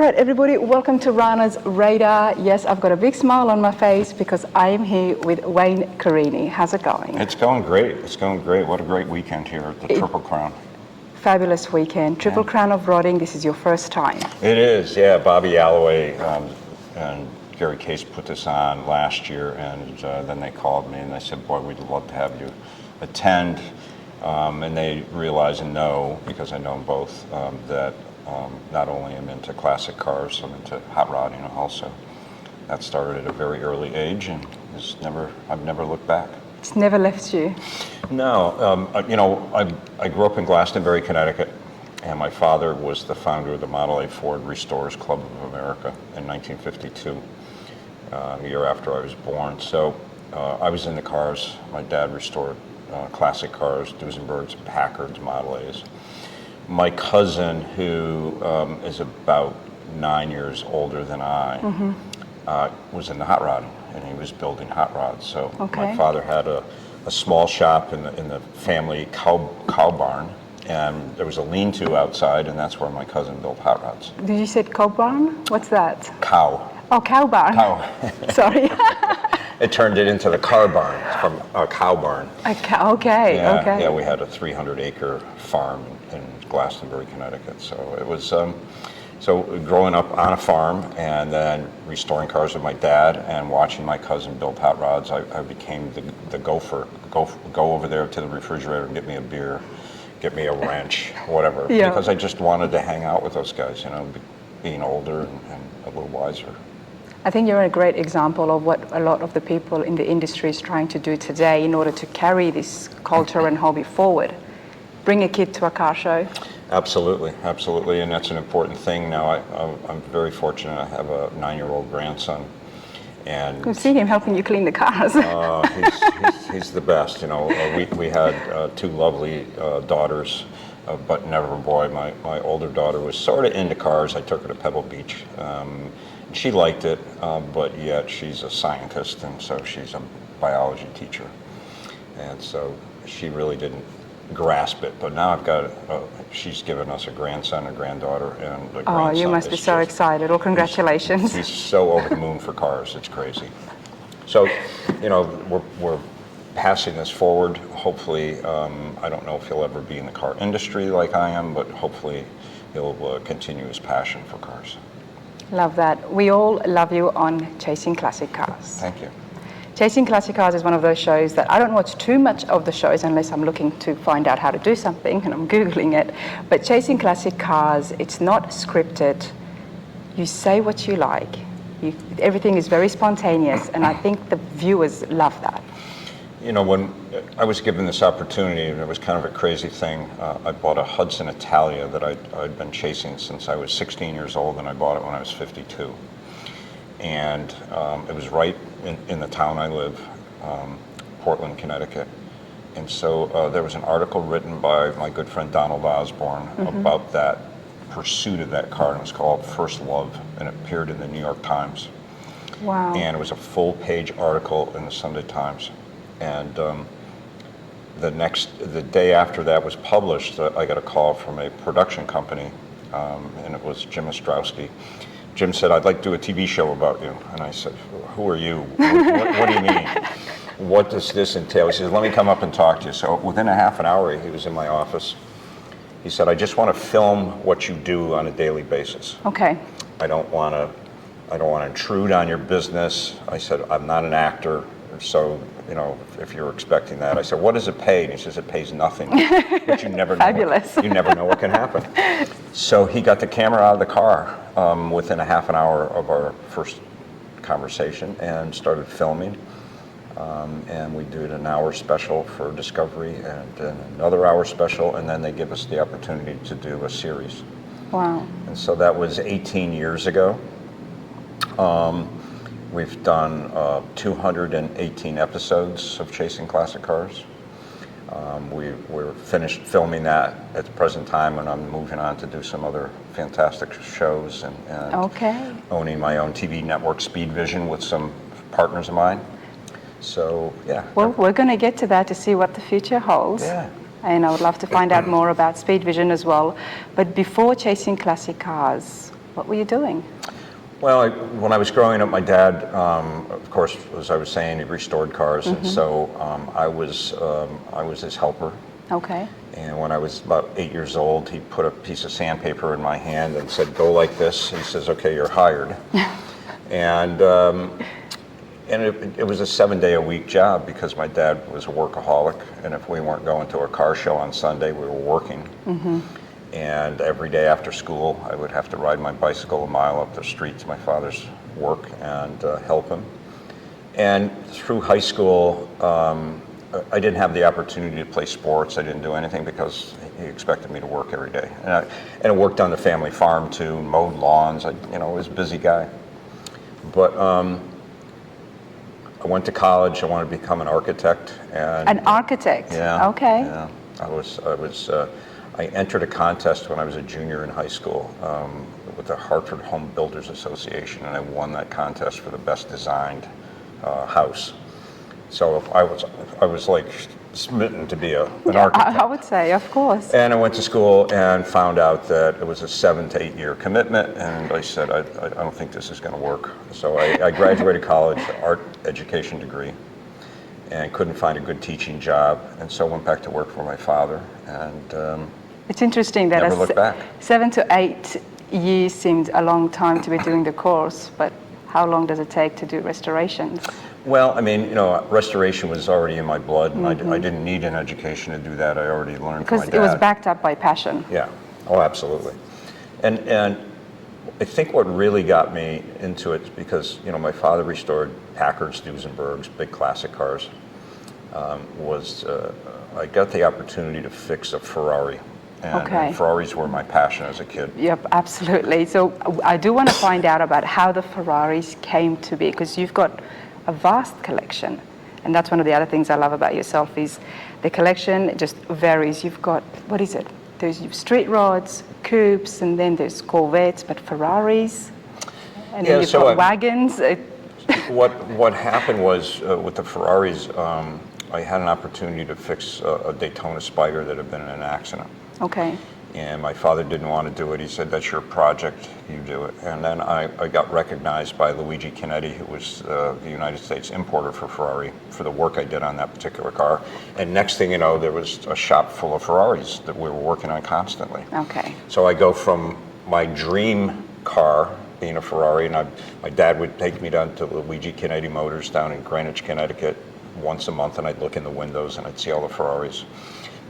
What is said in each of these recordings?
All right, everybody, welcome to Rana's Radar. Yes, I've got a big smile on my face because I am here with Wayne Carini. How's it going? It's going great. It's going great. What a great weekend here at the Triple Crown. Fabulous weekend. Triple Crown of Rodding. This is your first time. It is, yeah. Bobby Alloway and Gary Case put this on last year, and then they called me and they said, boy, we'd love to have you attend. And they realized and know, because I know them both, that not only am into classic cars, I'm into hot rodding also. That started at a very early age, and I've never looked back. It's never left you? No, I grew up in Glastonbury, Connecticut, and my father was the founder of the Model A Ford Restorers Club of America in 1952, the year after I was born. So I was in the cars. My dad restored classic cars, Duesenbergs, Packards, Model A's. My cousin, who is about 9 years older than I, was in the hot rodding, and he was building hot rods. So my father had a small shop in the family cow barn, and there was a lean-to outside, and that's where my cousin built hot rods. Did you say cow barn? What's that? Cow. Oh, cow barn. Cow. Sorry. It turned it into the car barn, from a cow barn. Okay. Yeah, we had a 300-acre farm in Glastonbury, Connecticut. So it was, so growing up on a farm and then restoring cars with my dad and watching my cousin build hot rods, I became the gopher. Go over there to the refrigerator and get me a beer, get me a wrench, whatever. Yeah. Because I just wanted to hang out with those guys, being older and a little wiser. I think you're a great example of what a lot of the people in the industry is trying to do today in order to carry this culture and hobby forward. Bring a kid to a car show. Absolutely, and that's an important thing. Now, I'm very fortunate. I have a 9-year-old grandson, and I've seen him helping you clean the cars. he's the best. We had two lovely daughters, but never a boy. My older daughter was sort of into cars. I took her to Pebble Beach. She liked it, but yet she's a scientist, and so she's a biology teacher, and so she really didn't grasp it. But now she's given us a grandson, a granddaughter, and a grandson. Oh, you must be so excited. Well, congratulations. He's so over the moon for cars. It's crazy. So, we're passing this forward. Hopefully, I don't know if he'll ever be in the car industry like I am, but hopefully he'll continue his passion for cars. Love that. We all love you on Chasing Classic Cars. Thank you. Chasing Classic Cars is one of those shows that I don't watch too much of the shows unless I'm looking to find out how to do something and I'm Googling it. But Chasing Classic Cars, it's not scripted. You say what you like. Everything is very spontaneous, and I think the viewers love that. When I was given this opportunity, it was kind of a crazy thing. I bought a Hudson Italia that I'd been chasing since I was 16 years old, and I bought it when I was 52. And it was right in the town I live, Portland, Connecticut. And so there was an article written by my good friend Donald Osborne about that pursuit of that car, and it was called First Love, and it appeared in the New York Times. Wow. And it was a full-page article in the Sunday Times. And the day after that was published, I got a call from a production company, and it was Jim Ostrowski. Jim said, "I'd like to do a TV show about you." And I said, "Who are you? What do you mean? What does this entail?" He says, "Let me come up and talk to you." So within a half an hour, he was in my office. He said, "I just want to film what you do on a daily basis. Okay. I don't want to intrude on your business." I said, "I'm not an actor. So, if you're expecting that." I said, "What does it pay?" And he says, "It pays nothing." But you never know. Fabulous. You never know what can happen. So he got the camera out of the car within a half an hour of our first conversation and started filming. And we did an hour special for Discovery and then another hour special, and then they give us the opportunity to do a series. Wow. And so that was 18 years ago. We've done 218 episodes of Chasing Classic Cars. We're finished filming that at the present time, and I'm moving on to do some other fantastic shows and owning my own TV network, Speed Vision, with some partners of mine. So, yeah. Well, we're going to get to that to see what the future holds. Yeah. And I would love to find out more about Speed Vision as well. But before Chasing Classic Cars, What were you doing? Well, when I was growing up, my dad, of course, as I was saying, he restored cars, and so I was his helper. Okay. And when I was about 8 years old, he put a piece of sandpaper in my hand and said, "Go like this." He says, "Okay, you're hired." and it was a 7-day-a-week job because my dad was a workaholic, and if we weren't going to a car show on Sunday, we were working. And every day after school, I would have to ride my bicycle a mile up the street to my father's work and help him. And through high school, I didn't have the opportunity to play sports. I didn't do anything because he expected me to work every day. And I worked on the family farm too, mowed lawns. I was a busy guy. But I went to college. I wanted to become an architect. And an architect? Yeah. Okay. Yeah. I entered a contest when I was a junior in high school with the Hartford Home Builders Association, and I won that contest for the best designed house. So I was like smitten to be an architect. I would say, of course. And I went to school and found out that it was a 7 to 8 year commitment, and I said, I don't think this is going to work. So I graduated college, art education degree, and couldn't find a good teaching job, and so went back to work for my father. And it's interesting that never looked back. 7 to 8 years seemed a long time to be doing the course, but how long does it take to do restorations? Well, I mean, restoration was already in my blood, and I didn't need an education to do that. I already learned from my dad. Because it was backed up by passion. Yeah. Oh, absolutely. And I think what really got me into it, because my father restored Packards, Duesenbergs, big classic cars, was I got the opportunity to fix a Ferrari. And Ferraris were my passion as a kid. Yep, absolutely. So I do want to find out about how the Ferraris came to be, because you've got a vast collection. And that's one of the other things I love about yourself is the collection just varies. You've got, what is it? There's street rods, coupes, and then there's Corvettes, but Ferraris, and then you've got wagons. What happened was with the Ferraris, I had an opportunity to fix a Daytona Spider that had been in an accident. Okay. And my father didn't want to do it. He said, "That's your project, you do it." And then I got recognized by Luigi Chinetti, who was the United States importer for Ferrari, for the work I did on that particular car. And next thing you know, there was a shop full of Ferraris that we were working on constantly. Okay. So I go from my dream car, being a Ferrari, and my dad would take me down to Luigi Chinetti Motors down in Greenwich, Connecticut, once a month, and I'd look in the windows and I'd see all the Ferraris.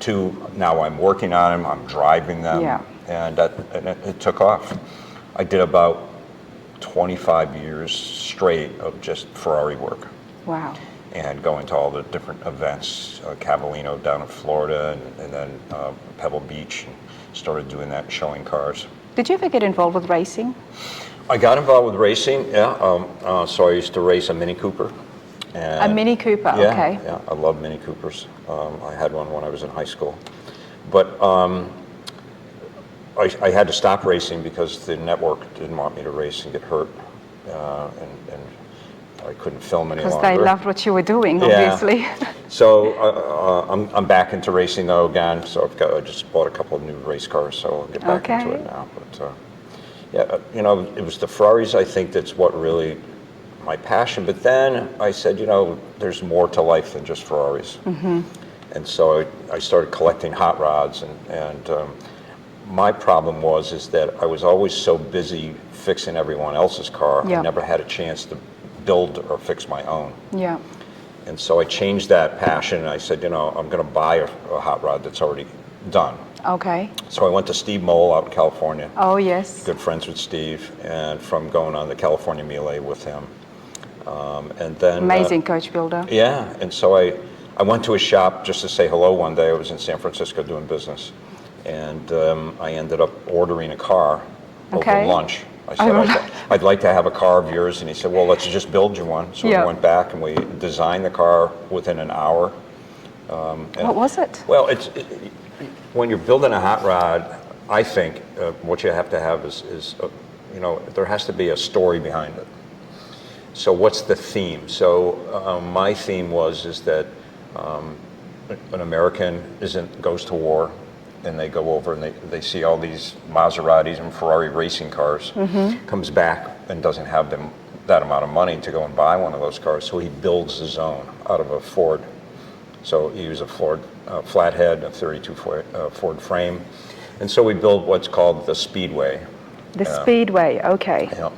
To now I'm working on them, I'm driving them, and it took off. I did about 25 years straight of just Ferrari work. Wow. And going to all the different events, Cavallino down in Florida, and then Pebble Beach, and started doing that, showing cars. Did you ever get involved with racing? I got involved with racing, yeah. So I used to race a Mini Cooper. A Mini Cooper, yeah, okay. Yeah, I love Mini Coopers. I had one when I was in high school. But I had to stop racing because the network didn't want me to race and get hurt. And I couldn't film any longer. Because they loved what you were doing, obviously. Yeah. So I'm back into racing though again. So I just bought a couple of new race cars, so I'll get back into it now. But yeah, it was the Ferraris, I think, that's what really my passion. But then I said, there's more to life than just Ferraris. And so I started collecting hot rods, and my problem is that I was always so busy fixing everyone else's car, I never had a chance to build or fix my own. Yeah. And so I changed that passion, and I said, I'm going to buy a hot rod that's already done. Okay. So I went to Steve Mole out in California. Oh, yes. Good friends with Steve, and from going on the California Melee with him. And then amazing coach builder. Yeah, and so I went to his shop just to say hello one day. I was in San Francisco doing business, and I ended up ordering a car over lunch. I said, I'd like to have a car of yours, and he said, well, let's just build you one. So we went back and we designed the car within an hour. What was it? Well, when you're building a hot rod, I think what you have to have is there has to be a story behind it. So what's the theme? So my theme is that an American goes to war, and they go over and they see all these Maseratis and Ferrari racing cars, comes back and doesn't have that amount of money to go and buy one of those cars, so he builds his own out of a Ford. So he used a Ford flathead, a 32 Ford frame, and so we built what's called the Speedway. The Speedway, okay. Yeah.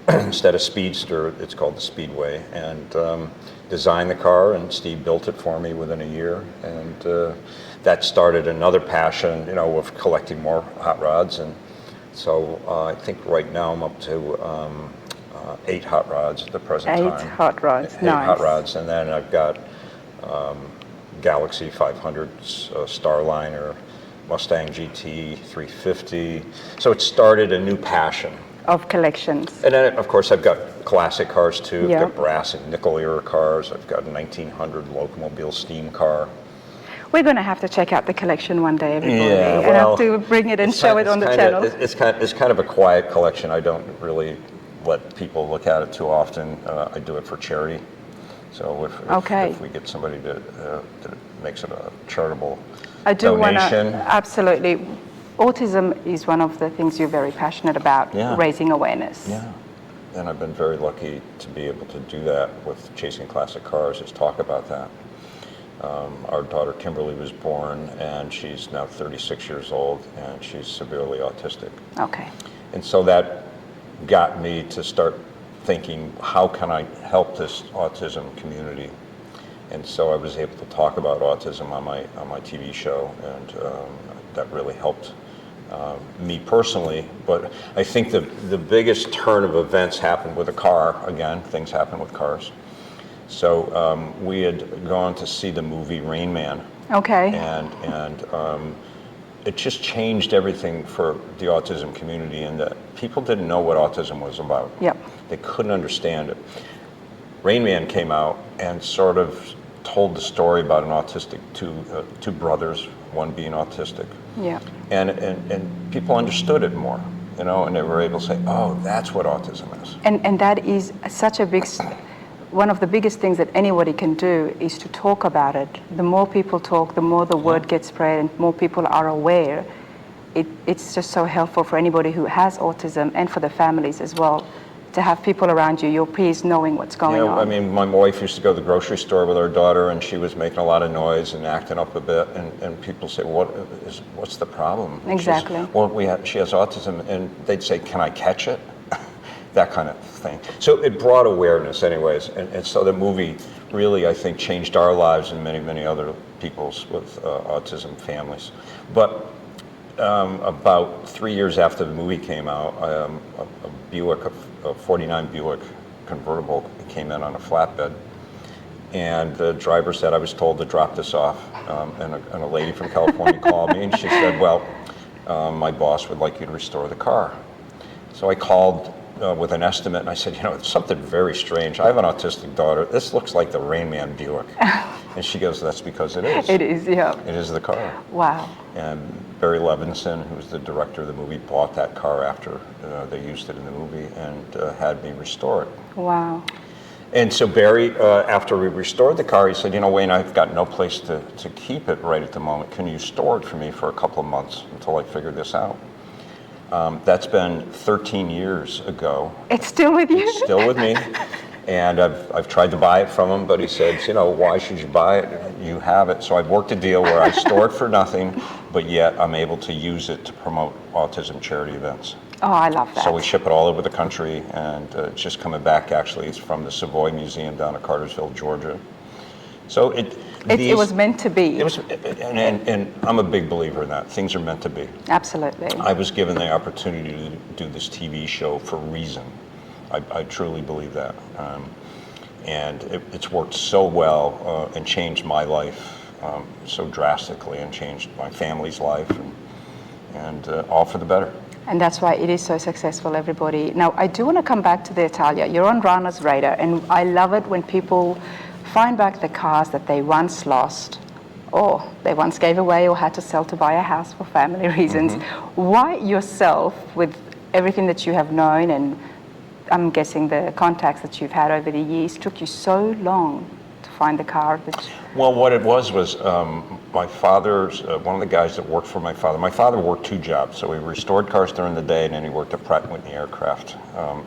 Instead of Speedster, it's called the Speedway, and designed the car, and Steve built it for me within a year, and that started another passion, you know, of collecting more hot rods. And so I think right now I'm up to 8 hot rods at the present time. 8 hot rods, Eight nice. hot rods, and then I've got Galaxy 500s, Starliner, Mustang GT 350. So it started a new passion. Of collections. And then, of course, I've got classic cars too. Yeah. I've got brass and nickel era cars. I've got a 1900 Locomobile steam car. We're going to have to check out the collection one day, everybody, Yeah, and have to bring it and show it on the channel. It's kind of a quiet collection. I don't really let people look at it too often. I do it for charity. So if we get somebody that makes it a charitable I do want donation. to, absolutely. Autism is one of the things you're very passionate about, raising awareness. Yeah, and I've been very lucky to be able to do that with Chasing Classic Cars, is talk about that. Our daughter Kimberly was born, and she's now 36 years old, and she's severely autistic. Okay. And so that got me to start thinking, how can I help this autism community? And so I was able to talk about autism on my TV show, and that really helped me personally. But I think the biggest turn of events happened with a car. Again, things happen with cars. So we had gone to see the movie Rain Man. Okay. And it just changed everything for the autism community, in that people didn't know what autism was about. Yep. They couldn't understand it. Rain Man came out and sort of told the story about an autistic, two brothers, one being autistic. Yeah. And people understood it more, you know, and they were able to say, oh, that's what autism is. And that is such a big, one of the biggest things that anybody can do is to talk about it. The more people talk, the more the word gets spread, and more people are aware. It's just so helpful for anybody who has autism, and for the families as well, to have people around you, your peers, knowing what's going on. I mean, my wife used to go to the grocery store with her daughter, and she was making a lot of noise and acting up a bit, and people say, what's the problem? Exactly. She has autism, and they'd say, can I catch it? That kind of thing. So it brought awareness anyways, and so the movie really, I think, changed our lives and many, many other people's with autism families. But about 3 years after the movie came out, a 49 Buick convertible came in on a flatbed, and the driver said, I was told to drop this off, and a lady from California called me, and she said, well, my boss would like you to restore the car. So I called with an estimate, and I said, it's something very strange. I have an autistic daughter. This looks like the Rain Man Buick. And she goes, that's because it is. It is, yeah. It is the car. Wow. And Barry Levinson, who's the director of the movie, bought that car after they used it in the movie, and had me restore it. Wow. And so Barry, after we restored the car, he said, Wayne, I've got no place to keep it right at the moment. Can you store it for me for a couple of months until I figure this out? That's been 13 years ago. It's still with you? It's still with me. And I've tried to buy it from him, but he said, why should you buy it? You have it. So I've worked a deal where I store it for nothing, but yet I'm able to use it to promote autism charity events. Oh, I love that. So we ship it all over the country, and it's just coming back, actually. It's from the Savoy Museum down in Cartersville, Georgia. So it was meant to be. It was, and I'm a big believer in that. Things are meant to be. Absolutely. I was given the opportunity to do this TV show for a reason. I truly believe that. And it's worked so well and changed my life so drastically, and changed my family's life, and all for the better. And that's why it is so successful, everybody. Now, I do want to come back to the Italia. You're on Rana's radar, and I love it when people find back the cars that they once lost, or they once gave away, or had to sell to buy a house for family reasons. Mm-hmm. Why yourself, with everything that you have known, and I'm guessing the contacts that you've had over the years, took you so long to find the car? Well, what it was my father's, one of the guys that worked for my father worked 2 jobs. So he restored cars during the day, and then he worked at Pratt & Whitney Aircraft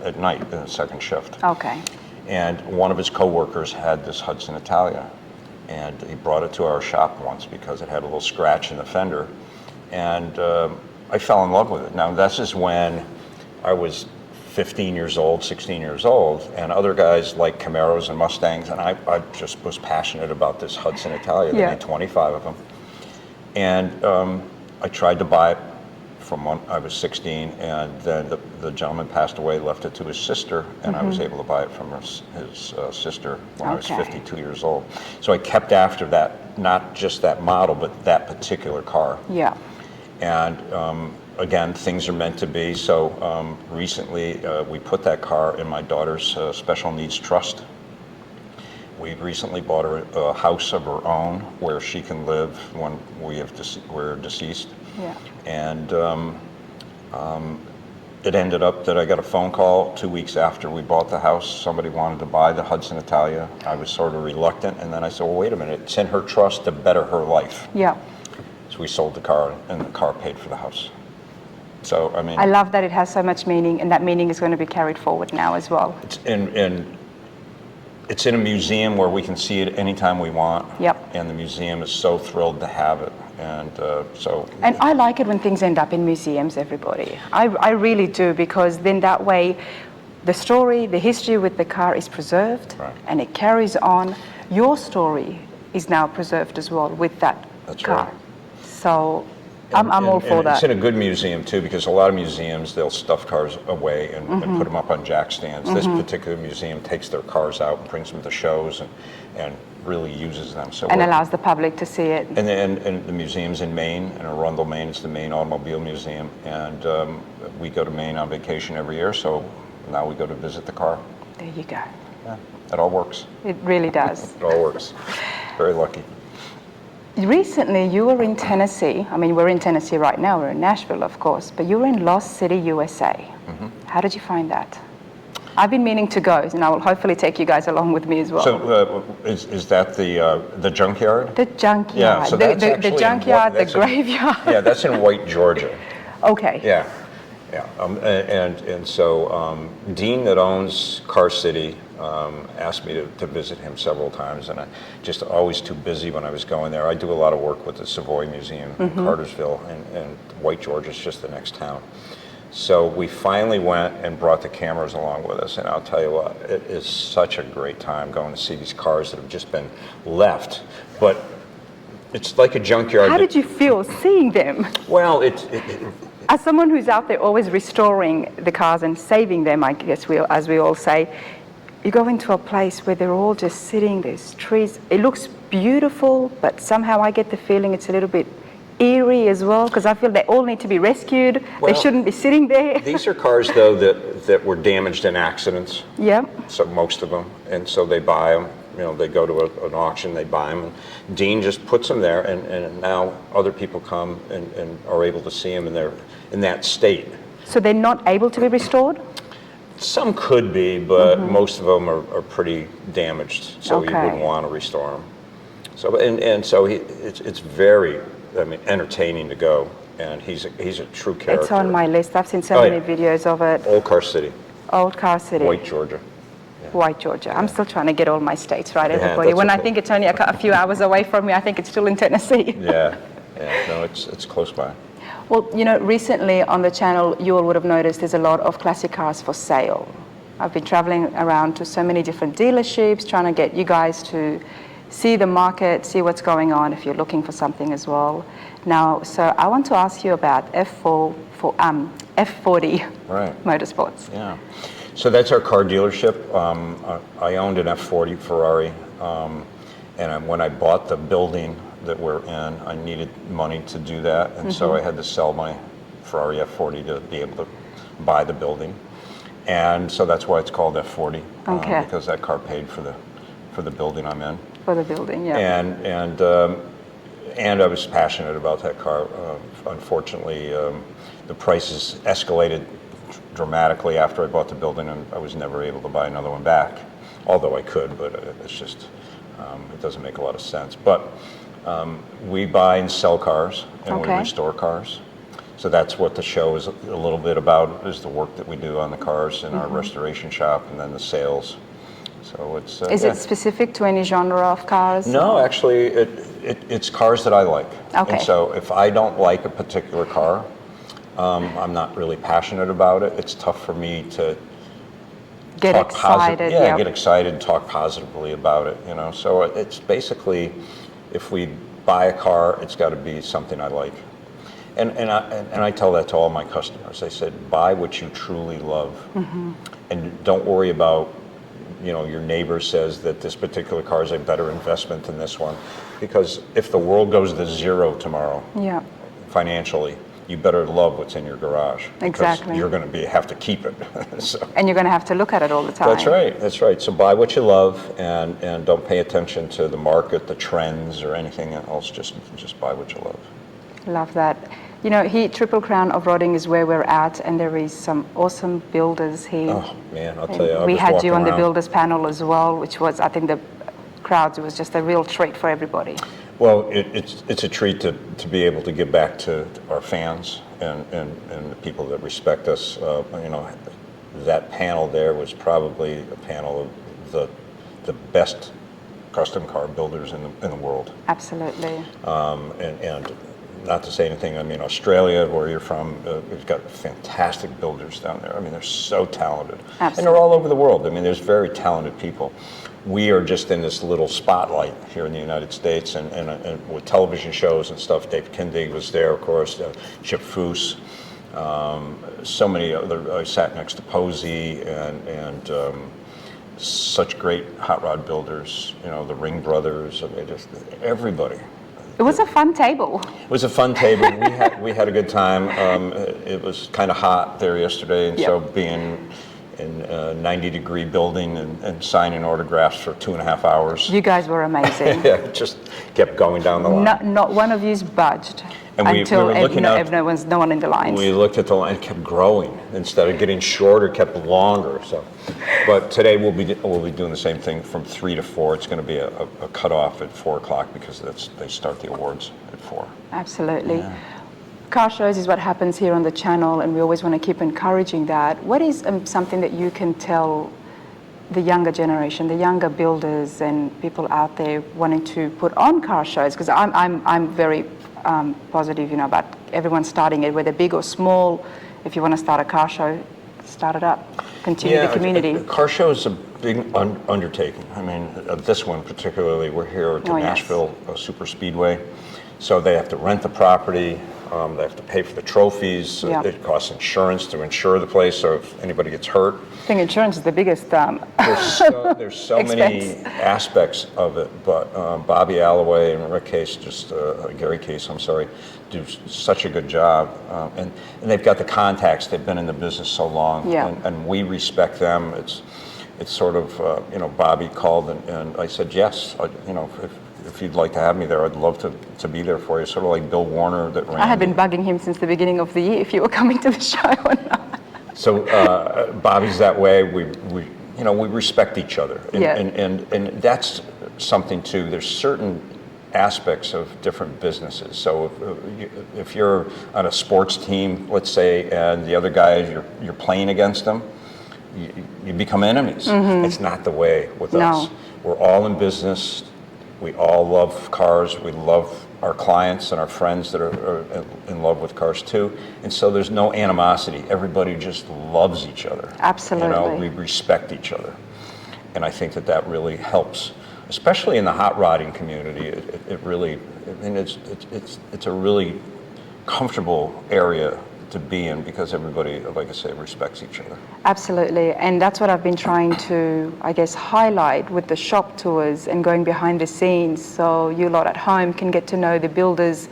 at night in the second shift. Okay. And one of his coworkers had this Hudson Italia, and he brought it to our shop once because it had a little scratch in the fender, and I fell in love with it. Now, this is when I was 15 years old, 16 years old, and other guys like Camaros and Mustangs, and I just was passionate about this Hudson Italia. They made 25 of them. And I tried to buy it from when I was 16, and then the gentleman passed away, left it to his sister, and I was able to buy it from his sister when I was 52 years old. So I kept after that, not just that model, but that particular car. Yeah. And again, things are meant to be. So recently, we put that car in my daughter's special needs trust. We recently bought her a house of her own where she can live when we're deceased. Yeah. And it ended up that I got a phone call 2 weeks after we bought the house. Somebody wanted to buy the Hudson Italia. I was sort of reluctant, and then I said, well, wait a minute, it's in her trust to better her life. Yeah. So we sold the car, and the car paid for the house. So, I mean, I love that it has so much meaning, and that meaning is going to be carried forward now as well. It's in a museum where we can see it anytime we want. Yep. And the museum is so thrilled to have it. And And I like it when things end up in museums, everybody. I really do, because then that way the story, the history with the car is preserved, right, and it carries on. Your story is now preserved as well with that car. Right. So I'm all for that. It's in a good museum too, because a lot of museums, they'll stuff cars away and put them up on jack stands. This particular museum takes their cars out and brings them to shows and really uses them. So and allows the public to see it. And the museum's in Maine, in Arundel, Maine. It's the Maine Automobile Museum. And we go to Maine on vacation every year, so now we go to visit the car. There you go. Yeah, it all works. It really does. It all works. Very lucky. Recently, you were in Tennessee. I mean, we're in Tennessee right now. We're in Nashville, of course. But you were in Lost City, USA. How did you find that? I've been meaning to go, and I will hopefully take you guys along with me as well. So is that the junkyard? The junkyard. Yeah, so that's the junkyard, the graveyard. Yeah, that's in White, Georgia. Okay. Yeah, yeah. And so Dean, that owns Car City, asked me to visit him several times, and I just always too busy when I was going there. I do a lot of work with the Savoy Museum in Cartersville, and White, Georgia is just the next town. So we finally went and brought the cameras along with us, and I'll tell you what, it is such a great time going to see these cars that have just been left. But it's like a junkyard. How did you feel seeing them? Well, as someone who's out there always restoring the cars and saving them, I guess as we all say, you go into a place where they're all just sitting, there's trees. It looks beautiful, but somehow I get the feeling it's a little bit eerie as well, because I feel they all need to be rescued. Well, they shouldn't be sitting there. These are cars, though, that were damaged in accidents. Yep. So most of them, and so they buy them. You know, they go to an auction, they buy them. And Dean just puts them there, and now other people come and are able to see them, and they're in that state. So they're not able to be restored? Some could be, but most of them are pretty damaged, so you wouldn't want to restore them. So so it's very, I mean, entertaining to go, and he's a true character. It's on my list. I've seen so many videos of it. Old Car City. Old Car City. White, Georgia. Yeah. White, Georgia. I'm still trying to get all my states right, everybody. When I think it's only a few hours away from me, I think it's still in Tennessee. Yeah. No, it's close by. Well, you know, recently on the channel, you all would have noticed there's a lot of classic cars for sale. I've been traveling around to so many different dealerships, trying to get you guys to see the market, see what's going on if you're looking for something as well. Now, so I want to ask you about F40 Motorsports. Yeah. So that's our car dealership. I owned an F40 Ferrari, and when I bought the building that we're in, I needed money to do that, and so I had to sell my Ferrari F40 to be able to buy the building, and so that's why it's called F40, because that car paid for the building I'm in. For the building, yeah. And I was passionate about that car. Unfortunately, the prices escalated dramatically after I bought the building, and I was never able to buy another one back, although I could, but it's just It doesn't make a lot of sense. But we buy and sell cars, and we restore cars. So that's what the show is a little bit about, is the work that we do on the cars in our restoration shop, and then the sales. So it's is it specific to any genre of cars? No, actually, it's cars that I like. Okay. And so if I don't like a particular car, I'm not really passionate about it. It's tough for me to get excited. Get excited, talk positively about it. So it's basically, if we buy a car, it's got to be something I like. And I tell that to all my customers. I said, buy what you truly love, and don't worry about, your neighbor says that this particular car is a better investment than this one, because if the world goes to zero tomorrow, financially, you better love what's in your garage. Exactly. You're going to have to keep it. And you're going to have to look at it all the time. That's right. So buy what you love, and don't pay attention to the market, the trends, or anything else. Just buy what you love. Love that. Here, Triple Crown Off-Roading is where we're at, and there is some awesome builders here. Oh, man, I'll tell you. We had you on the builders panel as well, which was, I think, it was just a real treat for everybody. Well, it's a treat to be able to give back to our fans and the people that respect us. That panel there was probably a panel of the best custom car builders in the world. Absolutely. And not to say anything, Australia, where you're from, we've got fantastic builders down there. They're so talented. Absolutely. And they're all over the world. There's very talented people. We are just in this little spotlight here in the United States, and with television shows and stuff. Dave Kindig was there, of course, Chip Foose, so many other. I sat next to Posey, and such great hot rod builders, the Ring brothers, just everybody. It was a fun table. It was a fun table. We had a good time. It was kind of hot there yesterday, and so being in a 90-degree building and signing autographs for 2.5 hours. You guys were amazing. Yeah, it just kept going down the line. Not one of you's budged. And until we were looking no one in the lines. We looked at the line, it kept growing. Instead of getting shorter, it kept longer. So, but today we'll be doing the same thing from 3 to 4. It's going to be a cutoff at 4 o'clock, because they start the awards at 4. Absolutely. Yeah. Car shows is what happens here on the channel, and we always want to keep encouraging that. What is something that you can tell the younger generation, the younger builders and people out there wanting to put on car shows? Because I'm very positive, about everyone starting it, whether big or small. If you want to start a car show, start it up. Continue the community. A car show is a big undertaking. This one particularly, we're here at the Nashville Super Speedway, so they have to rent the property. They have to pay for the trophies. It costs insurance to insure the place, so if anybody gets hurt. I think insurance is the biggest There's so many aspects of it, but Bobby Alloway and Rick Case, Gary Case, do such a good job. And they've got the contacts. They've been in the business so long, and we respect them. It's sort of, Bobby called and I said, yes, if you'd like to have me there, I'd love to be there for you. Sort of like Bill Warner that ran. I had been bugging him since the beginning of the year if you were coming to the show or not. So Bobby's that way. We respect each other, and that's something too. There's certain aspects of different businesses. So if you're on a sports team, let's say, and the other guy you're playing against them, you become enemies. It's not the way with us. We're all in business. We all love cars. We love our clients and our friends that are in love with cars too. And so there's no animosity. Everybody just loves each other. Absolutely. We respect each other. And I think that really helps, especially in the hot rodding community. It really, it's a really comfortable area to be in, because everybody, like I say, respects each other. Absolutely, and that's what I've been trying to, highlight with the shop tours and going behind the scenes, so you lot at home can get to know the builders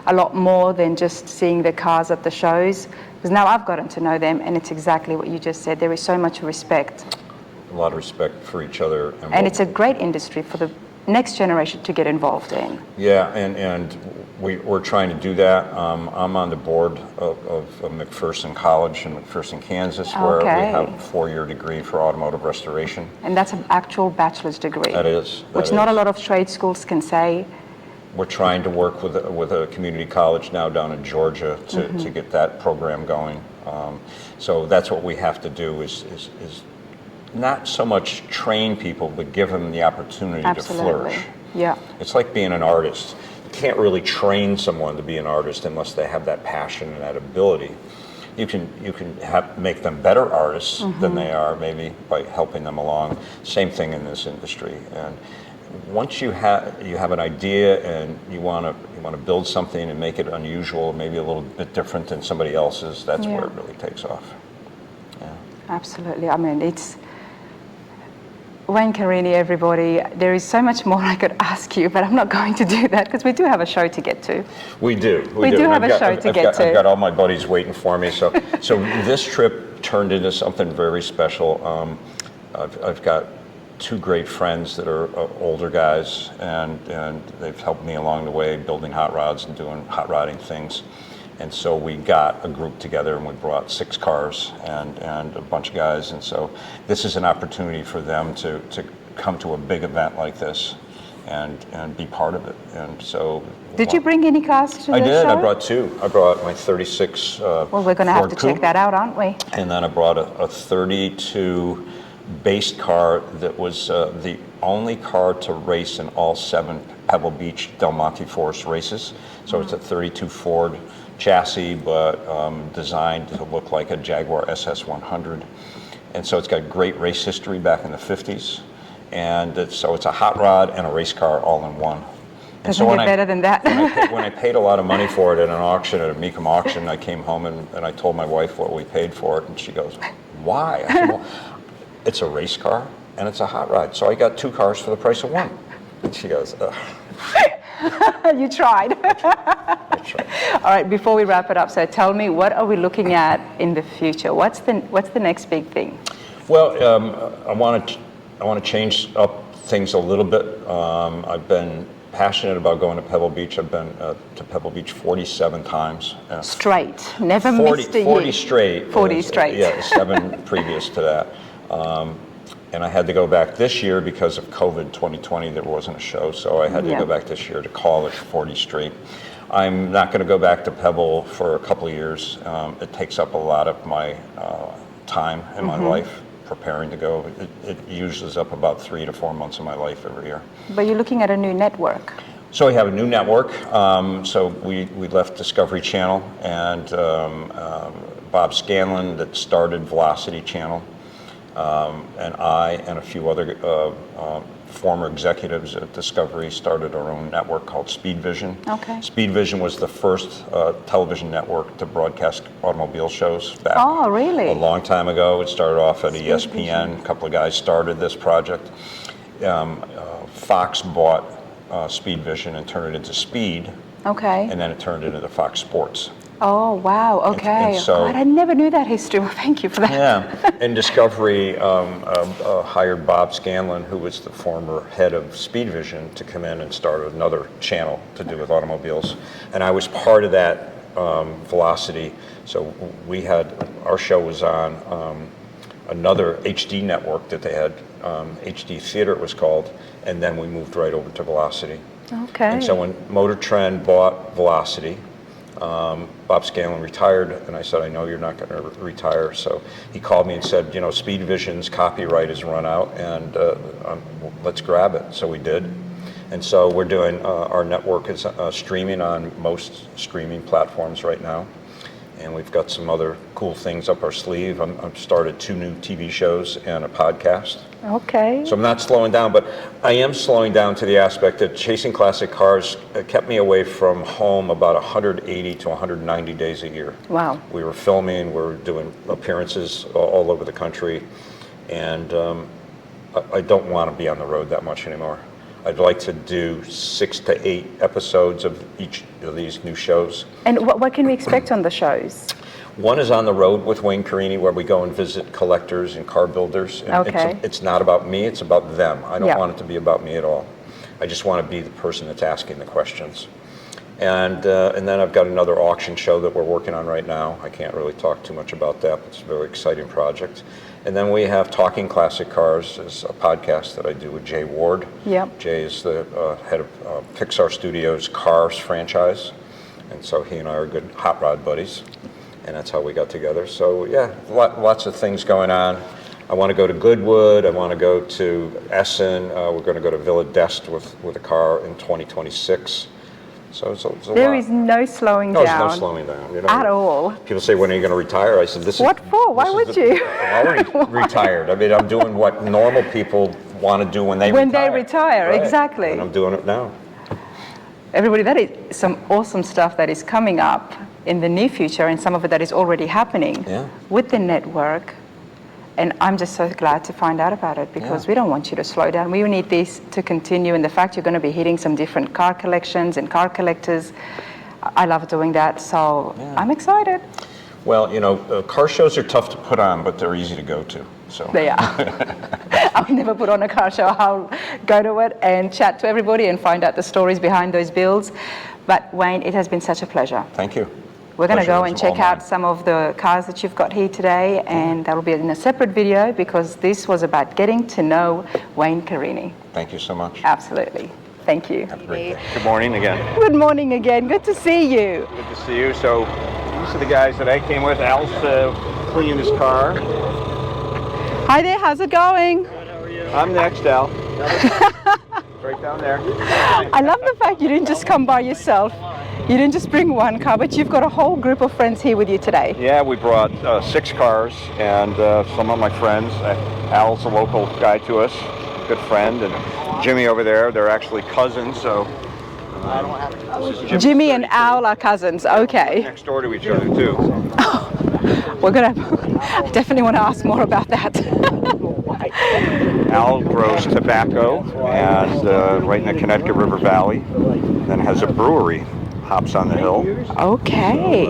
a lot more than just seeing the cars at the shows, because now I've gotten to know them, and it's exactly what you just said. There is so much respect. A lot of respect for each other. And it's a great industry for the next generation to get involved in? Yeah, and we're trying to do that. I'm on the board of McPherson College in McPherson, Kansas, where we have a 4-year degree for automotive restoration. And that's an actual bachelor's degree. That is. Which not a lot of trade schools can say. We're trying to work with a community college now down in Georgia to get that program going. So that's what we have to do is not so much train people, but give them the opportunity to flourish. Yeah. It's like being an artist. You can't really train someone to be an artist unless they have that passion and that ability. You can make them better artists than they are, maybe by helping them along. Same thing in this industry. And once you have an idea and you want to build something and make it unusual, maybe a little bit different than somebody else's, that's where it really takes off. Yeah. Absolutely. I mean, it's Wayne Carini, everybody. There is so much more I could ask you, but I'm not going to do that because we do have a show to get to. We do. We do have a show to get to. I've got all my buddies waiting for me. So this trip turned into something very special. I've got 2 great friends that are older guys, and they've helped me along the way building hot rods and doing hot rodding things. And so we got a group together and we brought 6 cars and a bunch of guys. And so this is an opportunity for them to come to a big event like this and be part of it. And so. Did you bring any cars to the show? I did. I brought 2. I brought my 36 Well, we're going to have to check that out, aren't we? And then I brought a 32 base car that was the only car to race in all 7 Pebble Beach Del Monte Forest races. So it's a 32 Ford chassis, but designed to look like a Jaguar SS100. And so it's got great race history back in the 50s. And so it's a hot rod and a race car all in one. Doesn't get better than that. when I paid a lot of money for it at an auction, at a Mecum auction, I came home and I told my wife what we paid for it, and she goes, "Why?" I said, "Well, it's a race car and it's a hot rod, so I got 2 cars for the price of 1." And she goes, "Ugh." You tried. All right, before we wrap it up, so tell me, what are we looking at in the future? What's the next big thing? Well, I want to change up things a little bit. I've been passionate about going to Pebble Beach. I've been to Pebble Beach 47 times. Straight, never missed a year. 40 straight. 40 straight. Yeah, 7 previous to that. And I had to go back this year because of COVID 2020. There wasn't a show, so I had to go back this year to call it 40 straight. I'm not going to go back to Pebble for a couple of years. It takes up a lot of my time in my life preparing to go. It uses up about 3 to 4 months of my life every year. But you're looking at a new network. So we have a new network. So we left Discovery Channel, and Bob Scanlon, that started Velocity Channel, and I and a few other former executives at Discovery started our own network called Speed Vision. Okay. Speed Vision was the first television network to broadcast automobile shows back really? a long time ago. It started off at ESPN. A couple of guys started this project. Fox bought Speed Vision and turned it into Speed. Okay. And then it turned into Fox Sports. Oh, wow, okay. And so, God, I never knew that history. Well, thank you for that. Yeah, and Discovery hired Bob Scanlon, who was the former head of Speed Vision, to come in and start another channel to do with automobiles. And I was part of that Velocity. So our show was on another HD network that they had, HD Theater it was called, and then we moved right over to Velocity. Okay. And so when Motor Trend bought Velocity, Bob Scanlon retired, and I said, "I know you're not going to retire." So he called me and said, Speed Vision's copyright has run out, and let's grab it. So we did. And so we're doing, our network is streaming on most streaming platforms right now. And we've got some other cool things up our sleeve. I've started 2 new TV shows and a podcast. Okay. So I'm not slowing down, but I am slowing down to the aspect that chasing classic cars kept me away from home about 180 to 190 days a year. Wow. We were filming, we were doing appearances all over the country, and I don't want to be on the road that much anymore. I'd like to do 6 to 8 episodes of each of these new shows. And what can we expect on the shows? One is On the Road with Wayne Carini, where we go and visit collectors and car builders. And Okay. it's not about me, it's about them. I don't want it to be about me at all. I just want to be the person that's asking the questions. And then I've got another auction show that we're working on right now. I can't really talk too much about that, but it's a very exciting project. And then we have Talking Classic Cars, is a podcast that I do with Jay Ward. Yep. Jay is the head of Pixar Studios' Cars franchise, and so he and I are good hot rod buddies, and that's how we got together. So yeah, lots of things going on. I want to go to Goodwood. I want to go to Essen. We're going to go to Villa d'Este with a car in 2026. So it's a There lot. is no slowing No, down. there's no slowing down. You know, At all. People say, when are you going to retire? I said, What for? Why would you? I'm already retired. I mean, I'm doing what normal people want to do when they retire. When they retire, Right. exactly. And I'm doing it now. Everybody, that is some awesome stuff that is coming up in the near future, and some of it that is already happening with the network. And I'm just so glad to find out about it, because we don't want you to slow down. We need this to continue, and the fact you're going to be hitting some different car collections and car collectors, I love doing that, so I'm excited. Well, you know, car shows are tough to put on, but they're easy to go to. So. They are. I'll never put on a car show. I'll go to it and chat to everybody and find out the stories behind those builds. But Wayne, it has been such a pleasure. Thank you. We're going to go Pleasure and is all check out mine. some of the cars that you've got here today, and that will be in a separate video, because this was about getting to know Wayne Carini. Thank you so much. Absolutely. Thank you. Have a great day. Good morning again. Good morning again. Good to see you. Good to see you. So these are the guys that I came with. Al's cleaning his car. Hi there. How's it going? I'm next, Al. Right down there. I love the fact you didn't just come by yourself. You didn't just bring one car, but you've got a whole group of friends here with you today. Yeah, we brought 6 cars and some of my friends. Al's a local guy to us, good friend, and Jimmy over there, they're actually cousins, so this is Jimmy's Jimmy and 32. Al are cousins. Okay. Next door to each other, too. We're going to I definitely want to ask more about that. Al grows tobacco and right in the Connecticut River Valley, then has a brewery. Hops on the hill. Okay.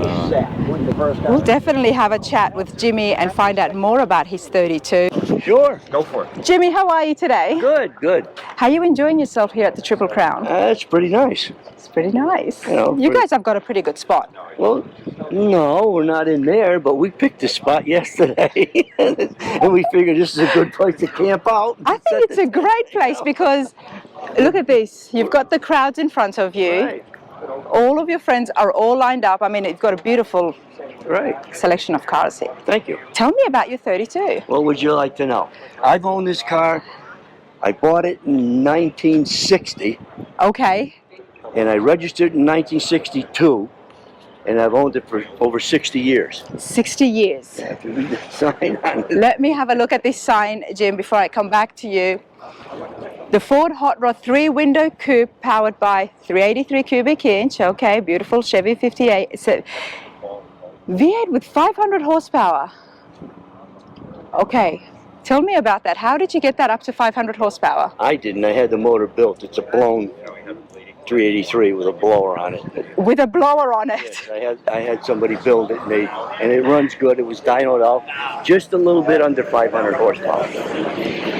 We'll definitely have a chat with Jimmy and find out more about his 32. Sure. Go for it. Jimmy, how are you today? Good, good. How are you enjoying yourself here at the Triple Crown? It's pretty nice. It's pretty nice. You know, You pretty- guys have got a pretty good spot. Well, no, we're not in there, but we picked the spot yesterday. And we figured this is a good place to camp out. I think it's a great place, because look at this. You've got the crowds in front of you. Right, All of your friends are all lined up. I mean, you've got a beautiful right. selection of cars here. Thank you. Tell me about your 32. What would you like to know? I've owned this car. I bought it in 1960, Okay. and I registered in 1962, and I've owned it for over 60 years. 60 years. I have to read the sign on it. Let me have a look at this sign, Jim, before I come back to you. The Ford Hot Rod 3-window coupe powered by 383 cubic inch. Okay, beautiful Chevy 58. It's a V8 with 500 horsepower. Okay, tell me about that. How did you get that up to 500 horsepower? I didn't. I had the motor built. It's a blown 383 with a blower on it. With a blower on it. Yes, I had somebody build it, and it runs good. It was dynoed out, just a little bit under 500 horsepower.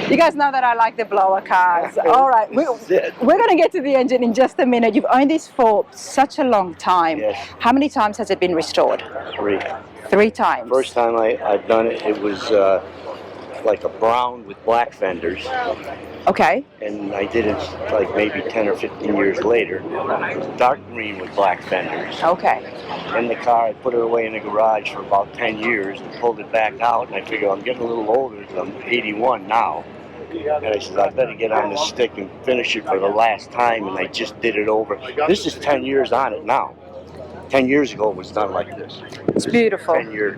You guys know that I like the blower cars. All right, This is it. we're going to get to the engine in just a minute. You've owned this for such a long time. Yes. How many times has it been restored? 3. 3 times. First time I'd done it, it was like a brown with black fenders, Okay. and I did it like maybe 10 or 15 years later, dark green with black fenders. Okay. In the car, I put it away in the garage for about 10 years and pulled it back out, and I figured I'm getting a little older because I'm 81 now. And I said, I better get on this stick and finish it for the last time, and I just did it over. This is 10 years on it now. 10 years ago it was done like this. It's beautiful. 10 year,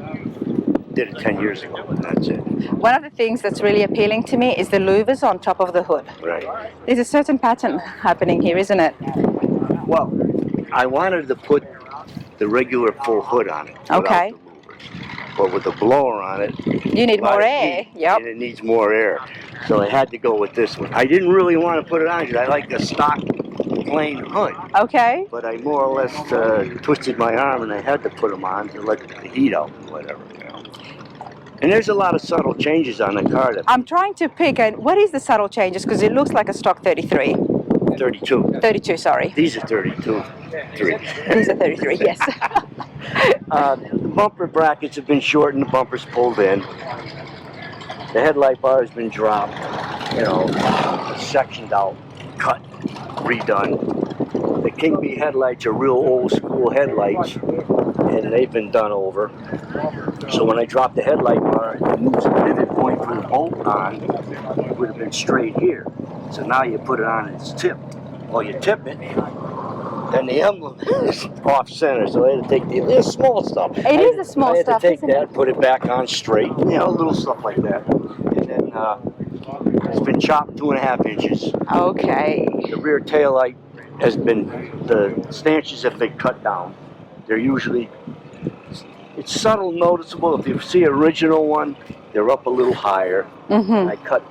did it 10 years ago, and that's it. One of the things that's really appealing to me is the louvers on top of the hood. Right. There's a certain pattern happening here, isn't it? Well, I wanted to put the regular full hood on it. without Okay. the louvers. But with the blower on it, You need a lot more of air. heat, Yep. and it needs more air. So I had to go with this one. I didn't really want to put it on because I like the stock plain hood. Okay. But I more or less twisted my arm and I had to put them on to let the heat out and whatever. You know. And there's a lot of subtle changes on the car. That I'm trying to pick, and what is the subtle changes? Because it looks like a stock 33. 32. 32, sorry. These are 32. 3. These are 33, yes. The bumper brackets have been shortened, the bumpers pulled in. The headlight bar has been dropped, you know, sectioned out, cut, redone. The King Bee headlights are real old school headlights, and they've been done over. So when I drop the headlight bar, it moves the pivot point for the bolt on. It would have been straight here. So now you put it on and it's tipped. Well, you tip it, then the emblem is off center. So I had to take the small stuff. It is the small stuff, I had to take isn't that, it? put it back on straight, you know, little stuff like that. And then it's been chopped 2.5 inches. Okay. The rear taillight has been, the stanchions have been cut down. They're usually, it's subtle, noticeable. If you see an original one, they're up a little higher. Mm-hmm. I cut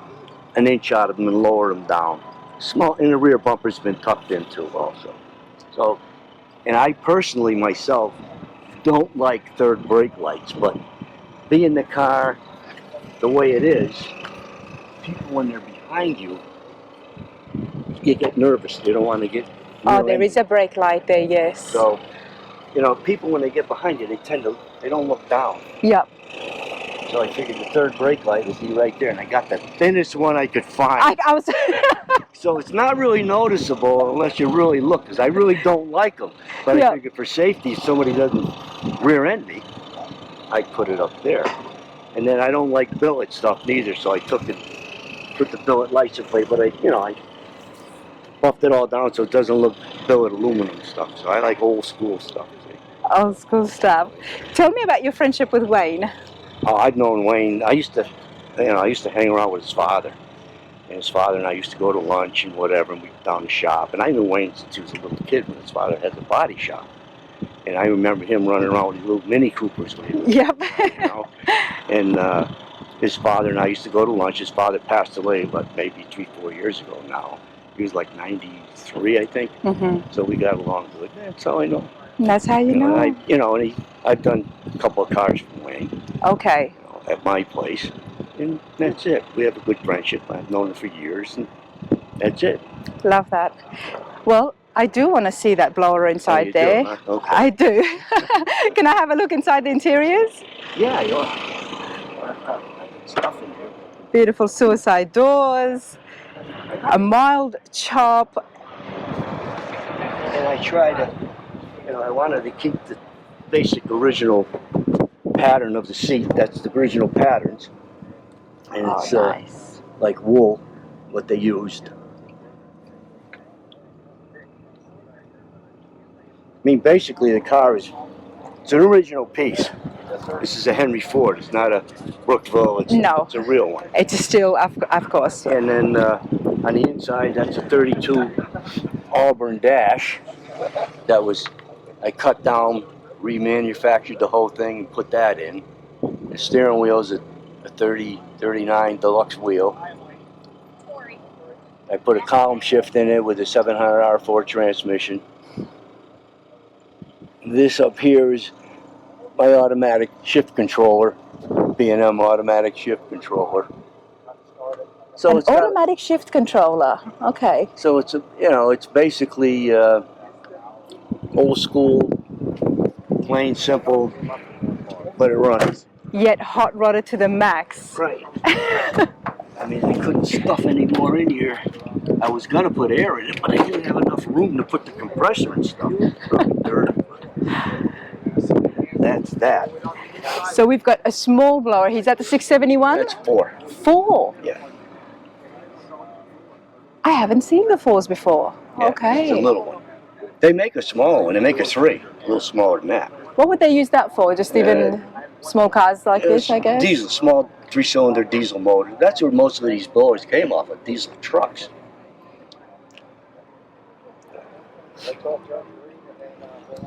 1 inch out of them and lowered them down. Small, and the rear bumper's been tucked in too also. So, and I personally myself don't like third brake lights, but being the car the way it is, people when they're behind you, you get nervous. They don't want to get. Oh, there is a brake light there, yes. So, you know, people when they get behind you, they don't look down. Yep. So I figured the third brake light would be right there, and I got the thinnest one I could find. I was. So it's not really noticeable unless you really look, because I really don't like them. But Yeah. I figured for safety, if somebody doesn't rear end me, I put it up there. And then I don't like billet stuff neither, so I put the billet license plate, but I buffed it all down so it doesn't look billet aluminum stuff. So I like old school stuff. Old school stuff. Tell me about your friendship with Wayne. Oh, I've known Wayne. I used to hang around with his father. And his father and I used to go to lunch and whatever, and we'd go down the shop. And I knew Wayne since he was a little kid when his father had the body shop. And I remember him running around with his little Mini Coopers when he was Yep. you know. And his father and I used to go to lunch. His father passed away, but maybe 3-4 years ago now. He was like 93, I think. Mm-hmm. So we got along good. That's how I know. That's how you know. And I've done a couple of cars for Wayne. Okay. At my place, and that's it. We have a good friendship. I've known her for years, and that's it. Love that. Well, I do want to see that blower inside you there. do, huh? Okay. I do. Can I have a look inside the interiors? Yeah, you're stuff in here. Beautiful suicide doors, a mild chop. And I try to, I wanted to keep the basic original pattern of the seat. That's the original patterns. And it's Nice. like wool, what they used. I mean, basically the car it's an original piece. This is a Henry Ford. It's not a Brookville. It's a real one. It's still, of course. And then on the inside, that's a 32 Auburn dash. I cut down, remanufactured the whole thing and put that in. The steering wheel's a 39 deluxe wheel. I put a column shift in it with a 700R Ford transmission. This up here is my automatic shift controller, B&M automatic shift controller. So An it's got, automatic shift controller. Okay. so it's basically old school, plain simple, but it runs. Yet hot rodded to the max. Right. I mean, I couldn't stuff any more in here. I was gonna put air in it, but I didn't have enough room to put the compressor and stuff. That's that. So we've got a small blower. He's at the 671? That's 4. 4? Yeah. I haven't seen the 4s before. Yeah, Okay. It's a little one. They make a small one. They make a 3. A little smaller than that. What would they use that for? Just even small cars like this, I guess? Diesel, small 3-cylinder diesel motor. That's where most of these blowers came off of, diesel trucks.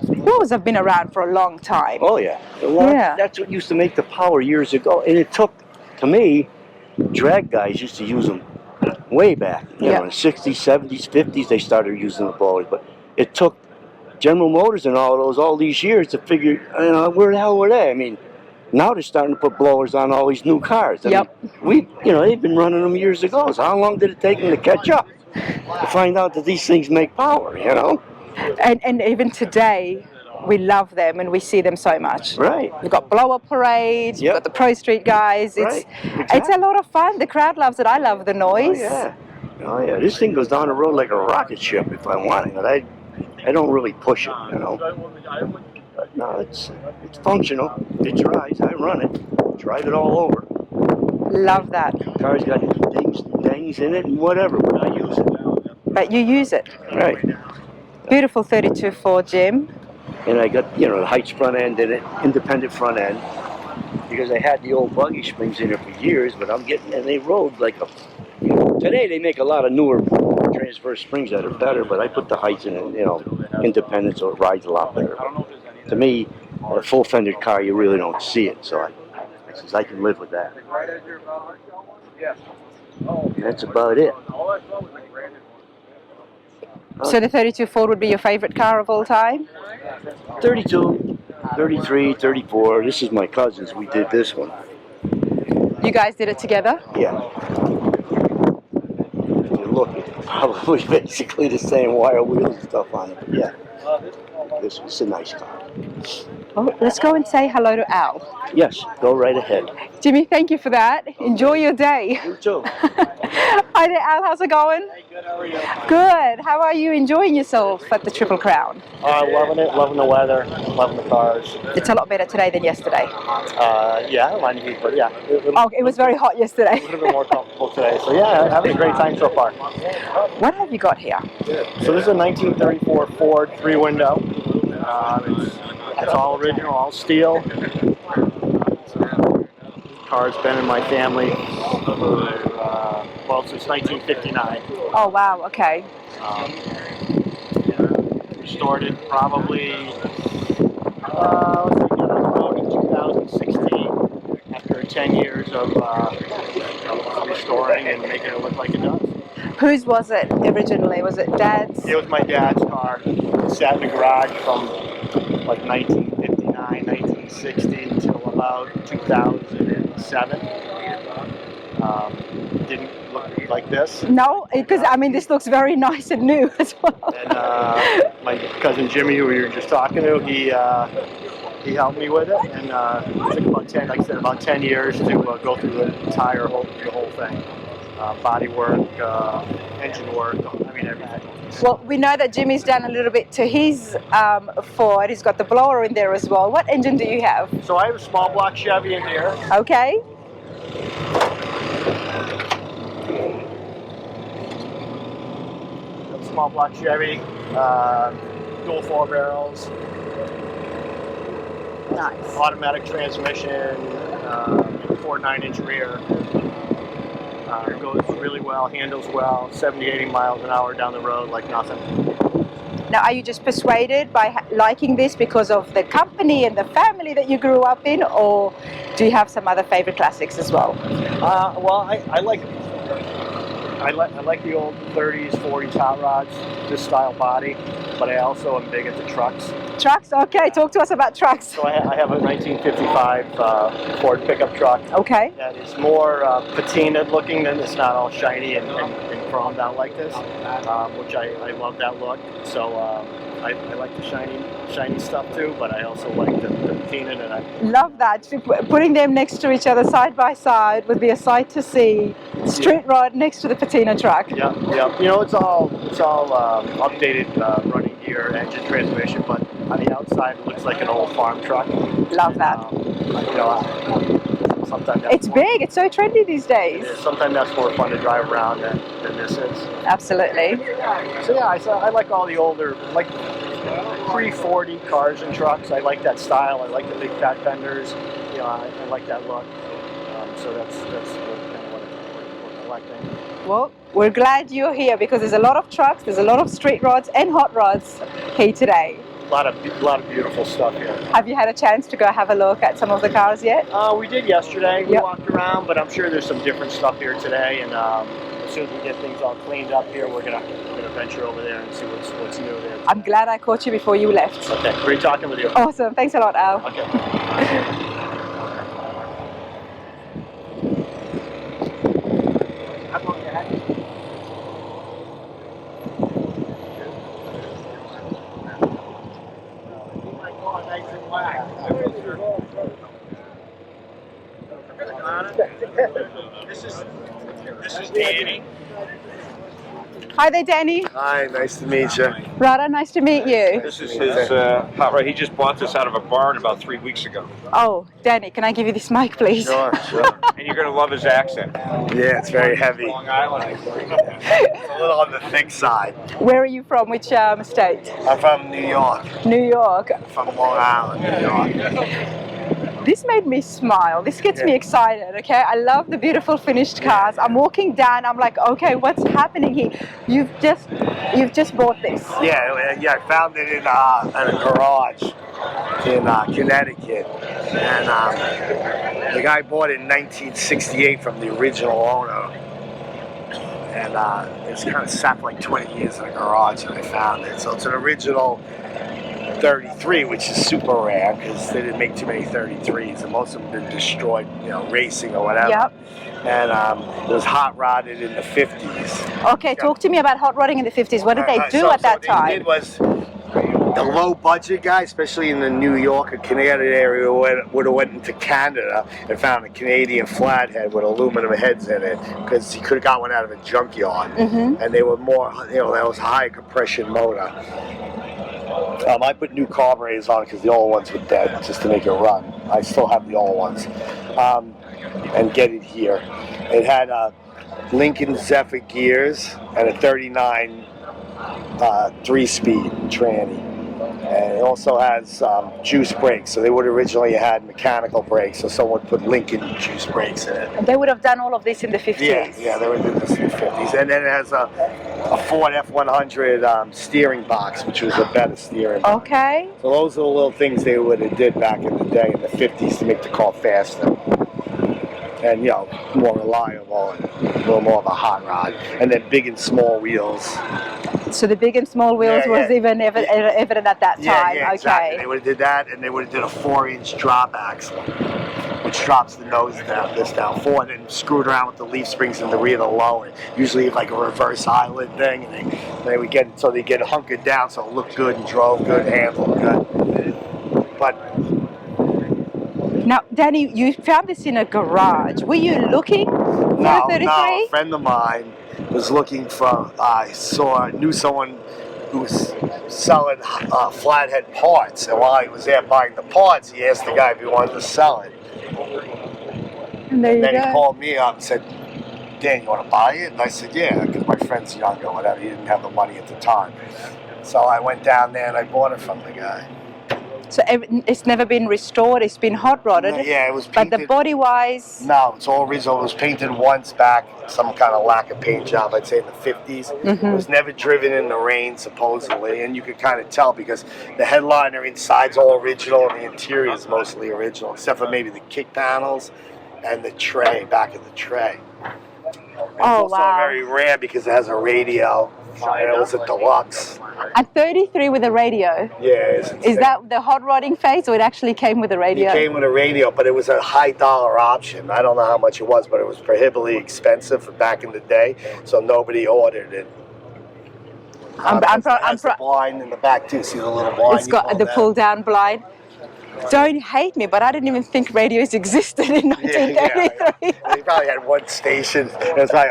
Blowers have been around for a long time. Oh yeah. That's what used to make the power years ago. And it took, to me, drag guys used to use them way back. You know, in the 60s, 70s, 50s, they started using the blowers. But it took General Motors and all these years to figure, where the hell were they? I mean, now they're starting to put blowers on all these new cars. I mean, they've been running them years ago. So how long did it take them to catch up? to find out that these things make power, you know? And even today, we love them and we see them so much. Right. We've got blow-up parades, we've Yep. got the Pro Street guys. Right. It's Exactly. a lot of fun. The crowd loves it. I love the Oh noise. yeah. Oh yeah. This thing goes down the road like a rocket ship if I want it, but I don't really push it, you know. But no, it's functional. It drives. I run it. Drive it all over. Love that. Car's got dings and dangs in it and whatever, but I use it. But you use it. Right. Beautiful 32 Ford, Jim. And I got, the Heights front end in it, independent front end, because I had the old buggy springs in it for years, but and they rode like a, today they make a lot of newer transverse springs that are better, but I put the Heights in it, independent, so it rides a lot better. To me, a full fended car, you really don't see it, so I can live with that. And that's about it. So the 32 Ford would be your favorite car of all time? 32, 33, 34. This is my cousin's. We did this one. You guys did it together? Yeah. If you look, it's probably basically the same wire wheels and stuff on it. But yeah, this is a nice car. Well, let's go and say hello to Al. Yes, go right ahead. Jimmy, thank you for that. Enjoy your day. You too. Hi there, Al. How's it going? Hey, good. How are you? Good. How are you enjoying yourself at the Triple Crown? Loving it. Loving the weather. Loving the cars. It's a lot better today than yesterday. Yeah, line of heat, but yeah. Oh, it was very hot yesterday. A little bit more comfortable today. So yeah, having a great time so far. What have you got here? So this is a 1934 Ford 3-window. It's all original, all steel. Car's been in my family for, since 1959. Oh, wow. Okay. Restored it probably, let's see, got on the road in 2016 after 10 years of restoring and making it look like it does. Whose was it originally? Was it Dad's? It was my dad's car. It sat in the garage from like 1959, 1960 until about 2007. Didn't look like this. No, because I mean this looks very nice and new as well. And my cousin Jimmy, who we were just talking to, he helped me with it, and it took about 10, like I said, about 10 years to go through the whole thing. Body work, engine work, I mean everything. Well, we know that Jimmy's done a little bit to his Ford. He's got the blower in there as well. What engine do you have? So I have a small block Chevy in here. Okay. Small block Chevy, dual 4 barrels. Nice. Automatic transmission, 4 9-inch rear. Goes really well, handles well, 70, 80 miles an hour down the road like nothing. Now, are you just persuaded by liking this because of the company and the family that you grew up in, or do you have some other favorite classics as well? Well, I like the old 30s, 40s hot rods, this style body, but I also am big into trucks. Trucks? Okay, talk to us about trucks. So I have a 1955 Ford pickup truck. Okay. That is more patinaed looking than it's not all shiny and chromed out like this, which I love that look. So I like the shiny stuff too, but I also like the patinaed, and I love that. Putting them next to each other side by side would be a sight to see. Street rod next to the patina truck. Yeah. It's all updated running gear, engine, transmission, but on the outside it looks like an old farm truck. Love that. Sometimes it's big. It's so trendy these days. Sometimes that's more fun to drive around than this is. Absolutely. So yeah, I like all the older, like pre-40 cars and trucks. I like that style. I like the big fat fenders. I like that look. So that's kind of what I'm collecting. Well, we're glad you're here because there's a lot of trucks, there's a lot of street rods and hot rods here today. A lot of beautiful stuff here. Have you had a chance to go have a look at some of the cars yet? We did yesterday. We Yep. walked around, but I'm sure there's some different stuff here today. And as soon as we get things all cleaned up here, we're gonna venture over there and see what's new there. I'm glad I caught you before you left. Okay, great talking with you. Awesome. Thanks a lot, Al. Okay. is Danny. Hi there, Danny. Hi, nice to meet you. Rada, nice to meet you. This is his hot rod. He just bought this out of a barn about 3 weeks ago. Oh, Danny, can I give you this mic, please? Sure, sure. And you're going to love his accent. Yeah, it's very heavy. Long Island. It's a little on the thick side. Where are you from? Which state? I'm from New York, New York. from Long Island, New York. This made me smile. This gets me excited, okay? I love the beautiful finished cars. I'm walking down, I'm like, okay, what's happening here? You've just bought this. Yeah, I found it in a garage in Connecticut, and the guy bought it in 1968 from the original owner. And it's kind of sat for like 20 years in a garage, and I found it. So it's an original 33, which is super rare because they didn't make too many 33s, and most of them been destroyed, you know, racing or whatever. Yep. And it was hot rodded in the 50s. Okay, talk to me about hot rodding in the 50s. What did they do at that time? What they did was the low budget guy, especially in the New York or Connecticut area, would have went into Canada and found a Canadian flathead with aluminum heads in it because he could have got one out of a junkyard. And they were more, you know, that was a high compression motor. I put new carburetors on it because the old ones were dead, just to make it run. I still have the old ones. And get it here. It had Lincoln Zephyr gears and a 39 3-speed tranny. And it also has juice brakes. So they would originally had mechanical brakes, so someone put Lincoln juice brakes in it. And they would have done all of this in the 50s? Yeah, they were doing this in the 50s. And then it has a Ford F100 steering box, which was a better steering box. Okay. So those are the little things they would have did back in the day in the 50s to make the car faster. And, you know, more reliable and a little more of a hot rod. And then big and small wheels. So the big and small wheels was even evident at that time? Yeah, exactly. Okay. They would have did that, and they would have did a 4-inch drop axle, which drops the nose down, this down forward, and screwed around with the leaf springs in the rear to lower it. Usually like a reverse island thing, and they would get, so they get hunkered down so it looked good and drove good, handled good. But now, Danny, you found this in a garage. Were you looking for a 33? No, a friend of mine was looking for, knew someone who was selling flathead parts, and while he was there buying the parts, he asked the guy if he wanted to sell it. And there you then go. He called me up and said, Dan, you want to buy it? And I said, yeah, because my friend's younger or whatever. He didn't have the money at the time. So I went down there and I bought it from the guy. So it's never been restored, it's been hot rodded? Yeah, it was painted. But the body-wise? No, it's all original. It was painted once back, some kind of lack of paint job, I'd say in the 50s. It was never driven in the rain, supposedly, and you could kind of tell because the headliner inside's all original and the interior is mostly original, except for maybe the kick panels and the tray, back of the tray. It's also very rare because it has a radio, and it was a deluxe. A 33 with a radio? Yeah. Is that the hot rodding phase, or it actually came with a radio? It came with a radio, but it was a high dollar option. I don't know how much it was, but it was prohibitively expensive for back in the day, so nobody ordered it. It has the blind in the back too. See the little blind? It's got the pull-down blind. Don't hate me, but I didn't even think radios existed in 1933. They probably had one station. It was like,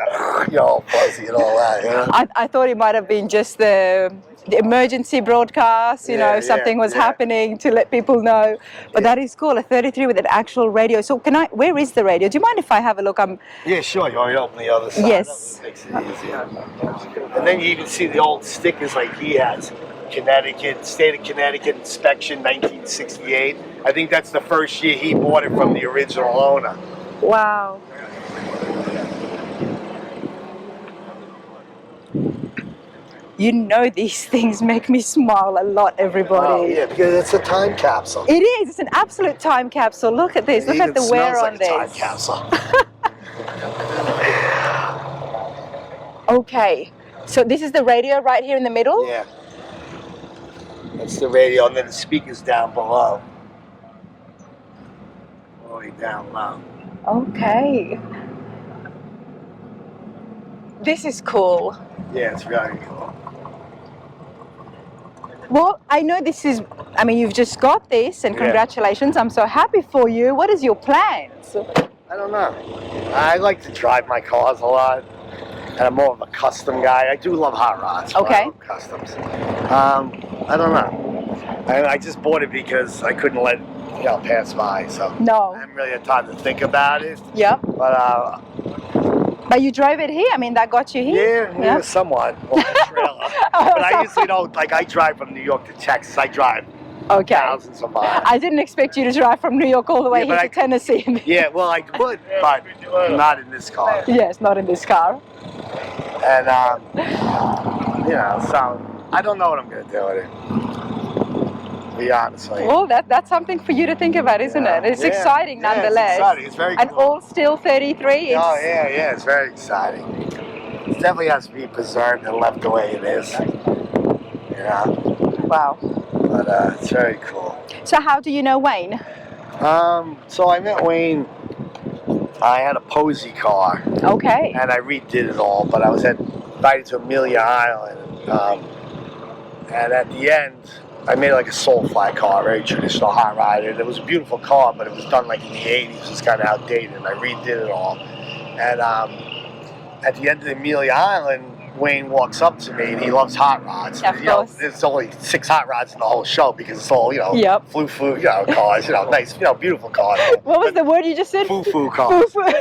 all fuzzy and all that. You know? I thought it might have been just the emergency broadcast, you know, if something was happening to let people know. But that is cool, a 33 with an actual radio. So where is the radio? Do you mind if I have a look? Yeah, sure. You want me to open the other side? Yes. That makes it easier. And then you even see the old stickers like he has. Connecticut, state of Connecticut inspection, 1968. I think that's the first year he bought it from the original owner. Wow. You know, these things make me smile a lot, everybody. Oh, yeah, because it's a time capsule. It is. It's an absolute time capsule. Look at this. Look at the wear on this. Time capsule. Okay. So this is the radio right here in the middle? Yeah. That's the radio, and then the speaker's down below. All the way down low. Okay. This is cool. Yeah, it's very cool. Well, I know this is, I mean, you've just got this, and congratulations. I'm so happy for you. What is your plans? I don't know. I like to drive my cars a lot. and I'm more of a custom guy. I do love hot rods. But Okay. I love customs. I don't know. I just bought it because I couldn't let pass by. So No. I haven't really had time to think about it. Yep. But you drove it here? I mean, that got you here? yeah, somewhat. Well, the trailer. But I usually don't, like, I drive from New York to Texas. I drive thousands of miles. I didn't expect you to drive from New York all the way here to Tennessee. Yeah, well, I would, but not in this car. Yes, not in this car. And, so I don't know what I'm going to do with it. To be honest with you. Well, that's something for you to think about, isn't it? It's exciting nonetheless. It's exciting. It's very cool. And all steel 33. Oh, yeah, it's very exciting. It definitely has to be preserved and left the way it is. Wow. But it's very cool. So how do you know Wayne? So I met Wayne. I had a Posey car. Okay. And I redid it all, but I was invited to Amelia Island. And at the end, I made like a soul fly car, very traditional hot rod. And it was a beautiful car, but it was done like in the 80s. It was kind of outdated, and I redid it all. And at the end of the Amelia Island, Wayne walks up to me, and he loves hot rods. Of course. There's only 6 hot rods in the whole show because it's all, foo-foo, cars, nice, beautiful cars. What was the word you just said? Foo-foo cars. Foo-foo.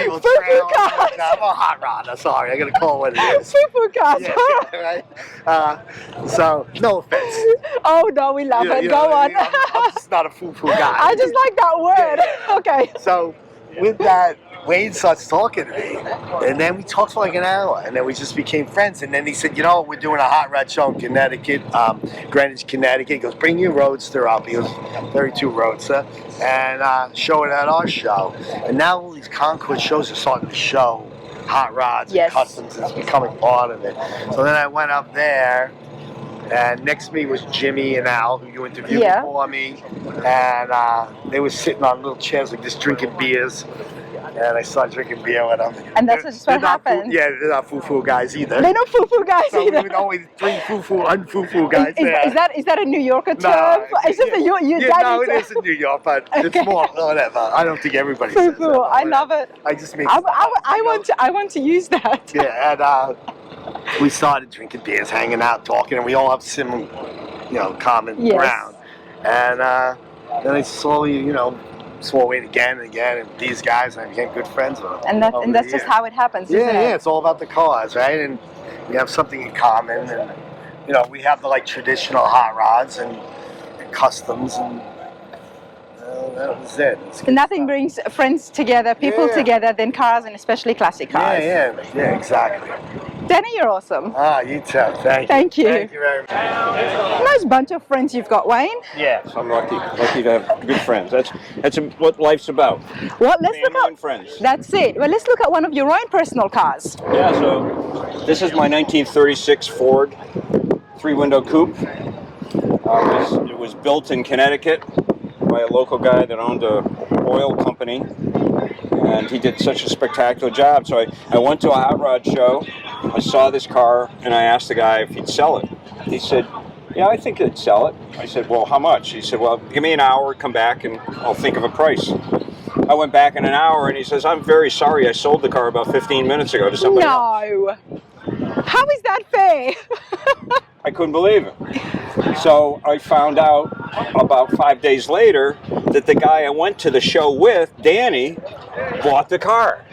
Foo-foo cars. No, I'm a hot rod. I'm sorry. I got to call it what it is. Foo-foo cars. Yeah, right? So, no offense. Oh, no, we love it. Go on. I'm just not a foo-foo guy. I just like that word. Okay. So, with that, Wayne starts talking to me, and then we talked for like an hour, and then we just became friends. And then he said, we're doing a hot rod show in Connecticut, Greenwich, Connecticut. He goes, bring your Roadster up. He goes, 32 Roadster, and show it at our show. And now all these Concord shows are starting to show hot rods and customs. It's becoming part of it. So then I went up there, and next to me was Jimmy and Al, who you interviewed before me. And they were sitting on little chairs like this, drinking beers. And I started drinking beer with them. And that's just what happened. They're not foo-foo guys either. They're not foo-foo guys either. There were always 3 foo-foo, un-foo-foo guys there. Is that a New Yorker term? No, Is this no, it is in New York, but it's more, whatever. I don't think everybody says that. Foo-foo, I love it. I just make I want to use that. Yeah, and we started drinking beers, hanging out, talking, and we all have similar, common ground. And then I slowly, saw Wayne again and again, and these guys, and I became good friends with them. And that's just how it happens, isn't it? Yeah, it's all about the cause, right? And we have something in common, and we have the traditional hot rods and customs, and that was it. Nothing brings friends together, people together, than cars, and especially classic cars. Yeah, exactly. Danny, you're awesome. You too. Thank you. Thank you. Thank you very much. Nice bunch of friends you've got, Wayne. Yes, I'm lucky to have good friends. That's what life's about. Well, let's look Family at and friends. That's it. Well, let's look at one of your own personal cars. Yeah, so this is my 1936 Ford 3-window coupe. It was built in Connecticut by a local guy that owned an oil company, and he did such a spectacular job. So I went to a hot rod show, I saw this car, and I asked the guy if he'd sell it. He said, yeah, I think he'd sell it. I said, well, how much? He said, well, give me an hour, come back, and I'll think of a price. I went back in an hour, and he says, I'm very sorry, I sold the car about 15 minutes ago to somebody else. No. How is that fair? I couldn't believe it. So I found out about 5 days later that the guy I went to the show with, Danny, bought the car.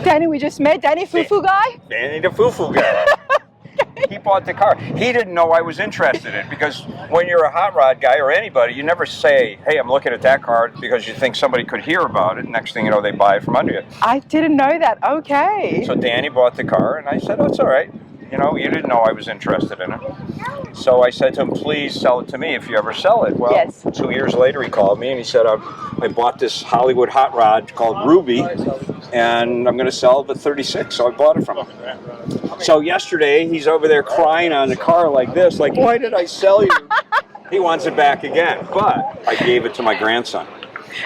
Danny, we just met. Danny Foo-Foo guy? Danny the Foo-Foo guy. He bought the car. He didn't know I was interested in it, because when you're a hot rod guy or anybody, you never say, hey, I'm looking at that car, because you think somebody could hear about it. Next thing you know, they buy it from under you. I didn't know that. Okay. So Danny bought the car, and I said, oh, it's all right. You didn't know I was interested in it. So I said to him, please sell it to me if you ever sell it. Well, 2 years later, he called me and he said, I bought this Hollywood hot rod called Ruby, and I'm going to sell it at 36. So I bought it from him. So yesterday, he's over there crying on the car like this, like, why did I sell you? He wants it back again, but I gave it to my grandson.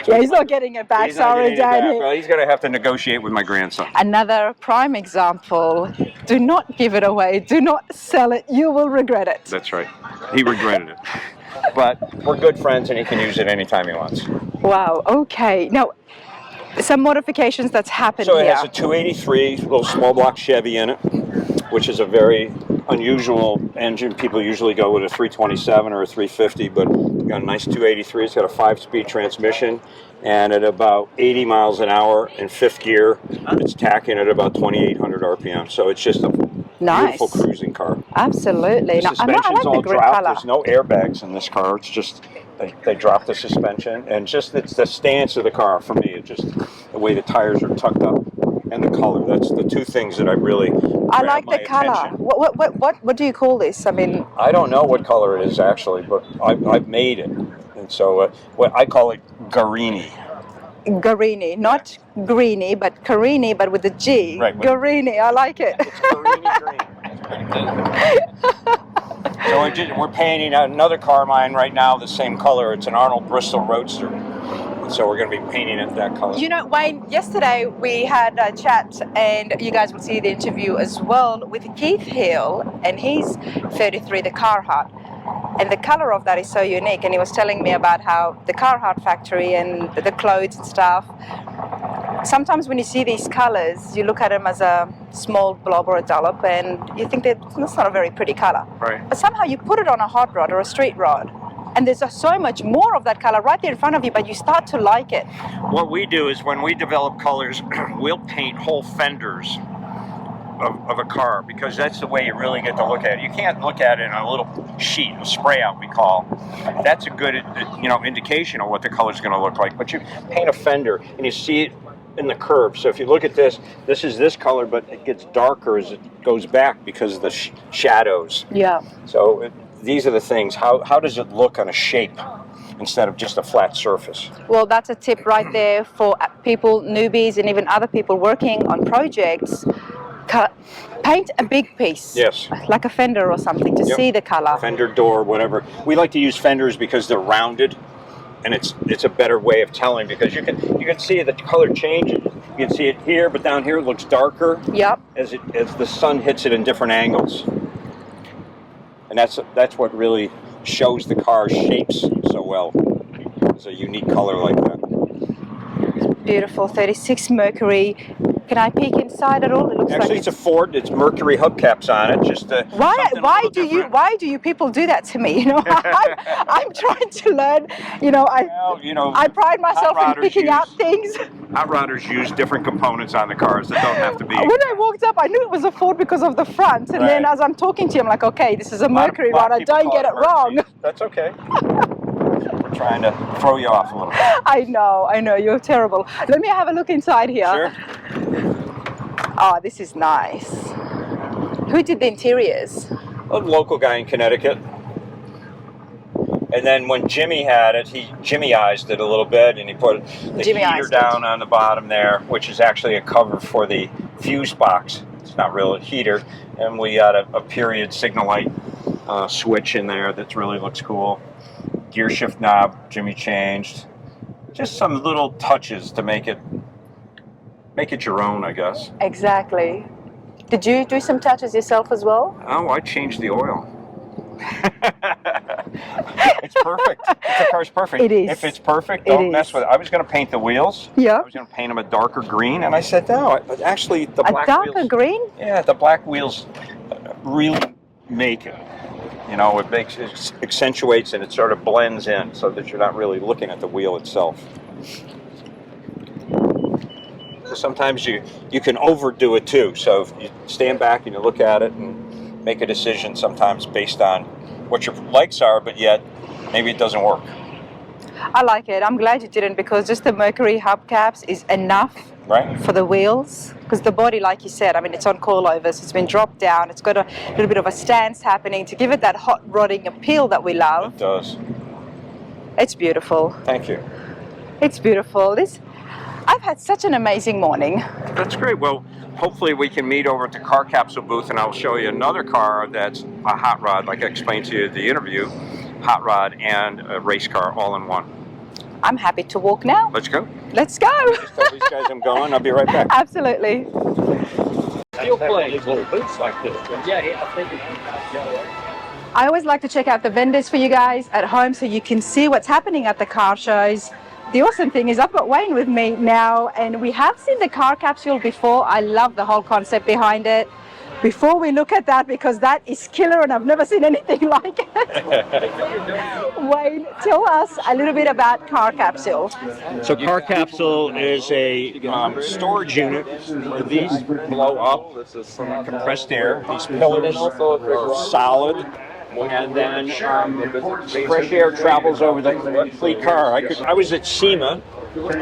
So yeah, he's not getting it back. Sorry, Danny. Well, he's going to have to negotiate with my grandson. Another prime example. Do not give it away. Do not sell it. You will regret it. That's right. He regretted it. But we're good friends, and he can use it anytime he wants. Wow. Okay. Now, some modifications that's happened So it here. has a 283 little small block Chevy in it, which is a very unusual engine. People usually go with a 327 or a 350, but it's got a nice 283. It's got a 5-speed transmission, and at about 80 miles an hour in 5th gear, it's tacking at about 2,800 RPM. So it's just a beautiful Nice. cruising car. Absolutely. The No, I suspension's like the all grid dropped. color. There's no airbags in this car. It's just they dropped the suspension, and just it's the stance of the car for me. It's just the way the tires are tucked up and the color. That's the two things that I really I grab like my the color. attention. What do you call this? I mean, I don't know what color it is actually, but I've made it, and so what I call it Carini. Carini, not greeny, but Carini, but with the G. Right. Carini, I like it. It's Carini green. So we're painting another car of mine right now, the same color. It's an Arnold Bristol Roadster. So we're going to be painting it that color. You know, Wayne, yesterday we had a chat, and you guys will see the interview as well, with Keith Hill, and he's 33, the Carhartt. And the color of that is so unique, and he was telling me about how the Carhartt factory and the clothes and stuff, sometimes when you see these colors, you look at them as a small blob or a dollop, and you think that that's not a very pretty color. Right. But somehow you put it on a hot rod or a street rod, and there's so much more of that color right there in front of you, but you start to like it. What we do is when we develop colors, we'll paint whole fenders of a car, because that's the way you really get to look at it. You can't look at it in a little sheet, a spray out we call. That's a good indication of what the color's going to look like. But you paint a fender and you see it in the curve. So if you look at this is this color, but it gets darker as it goes back because of the shadows. Yeah. So these are the things. How does it look on a shape instead of just a flat surface? Well, that's a tip right there for people, newbies, and even other people working on projects. Paint a big piece. Yes. Like a fender or something to see the color. Fender, door, whatever. We like to use fenders because they're rounded, and it's a better way of telling, because you can see the color changes. You can see it here, but down here it looks darker. Yep. As the sun hits it in different angles. And that's what really shows the car shapes so well. It's a unique color like that. Beautiful 36 Mercury. Can I peek inside at all? It looks Actually, like it's a Ford. It's Mercury hubcaps on it. Just why do you people do that to me? You know, I'm trying to learn. You know, I pride myself in picking out things. Hot rodders use different components on the cars that don't have to be. When I walked up, I knew it was a Ford because of the front, and then as I'm talking to you, I'm like, okay, this is a Mercury rod. I don't get it wrong. That's okay. We're trying to throw you off a little bit. I know, you're terrible. Let me have a look inside here. Sure. Oh, this is nice. Who did the interiors? A local guy in Connecticut. And then when Jimmy had it, he Jimmyized it a little bit, and he put the heater down on the bottom there, which is actually a cover for the fuse box. It's not really a heater. And we got a period signal light switch in there that really looks cool. Gear shift knob, Jimmy changed. Just some little touches to make it your own, I guess. Exactly. Did you do some touches yourself as well? Oh, I changed the oil. It's perfect. The car's perfect. It is. If it's perfect, don't mess with it. I was going to paint the wheels. Yeah. I was going to paint them a darker green, and I said, no, actually the black wheels. A darker green? Yeah, the black wheels really make it. You know, it accentuates and it sort of blends in so that you're not really looking at the wheel itself. So sometimes you can overdo it too. So if you stand back and you look at it and make a decision sometimes based on what your likes are, but yet maybe it doesn't work. I like it. I'm glad you didn't, because just the Mercury hubcaps is enough for the wheels. Because the body, like you said, I mean, it's on coilovers. It's been dropped down. It's got a little bit of a stance happening to give it that hot rodding appeal that we love. It does. It's beautiful. Thank you. It's beautiful. I've had such an amazing morning. That's great. Well, hopefully we can meet over at the car capsule booth, and I'll show you another car that's a hot rod, like I explained to you in the interview, hot rod and a race car all in one. I'm happy to walk now. Let's go. Let's go. Just tell these guys I'm going. I'll be right back. Absolutely. Steel plates, little boots like this. I always like to check out the vendors for you guys at home so you can see what's happening at the car shows. the awesome thing is I've got Wayne with me now, and we have seen the car capsule before. I love the whole concept behind it. Before we look at that, because that is killer and I've never seen anything like it. Wayne, tell us a little bit about car capsule. So car capsule is a storage unit where these blow up, compressed air. These pillars are solid, and then fresh air travels over the complete car. I was at SEMA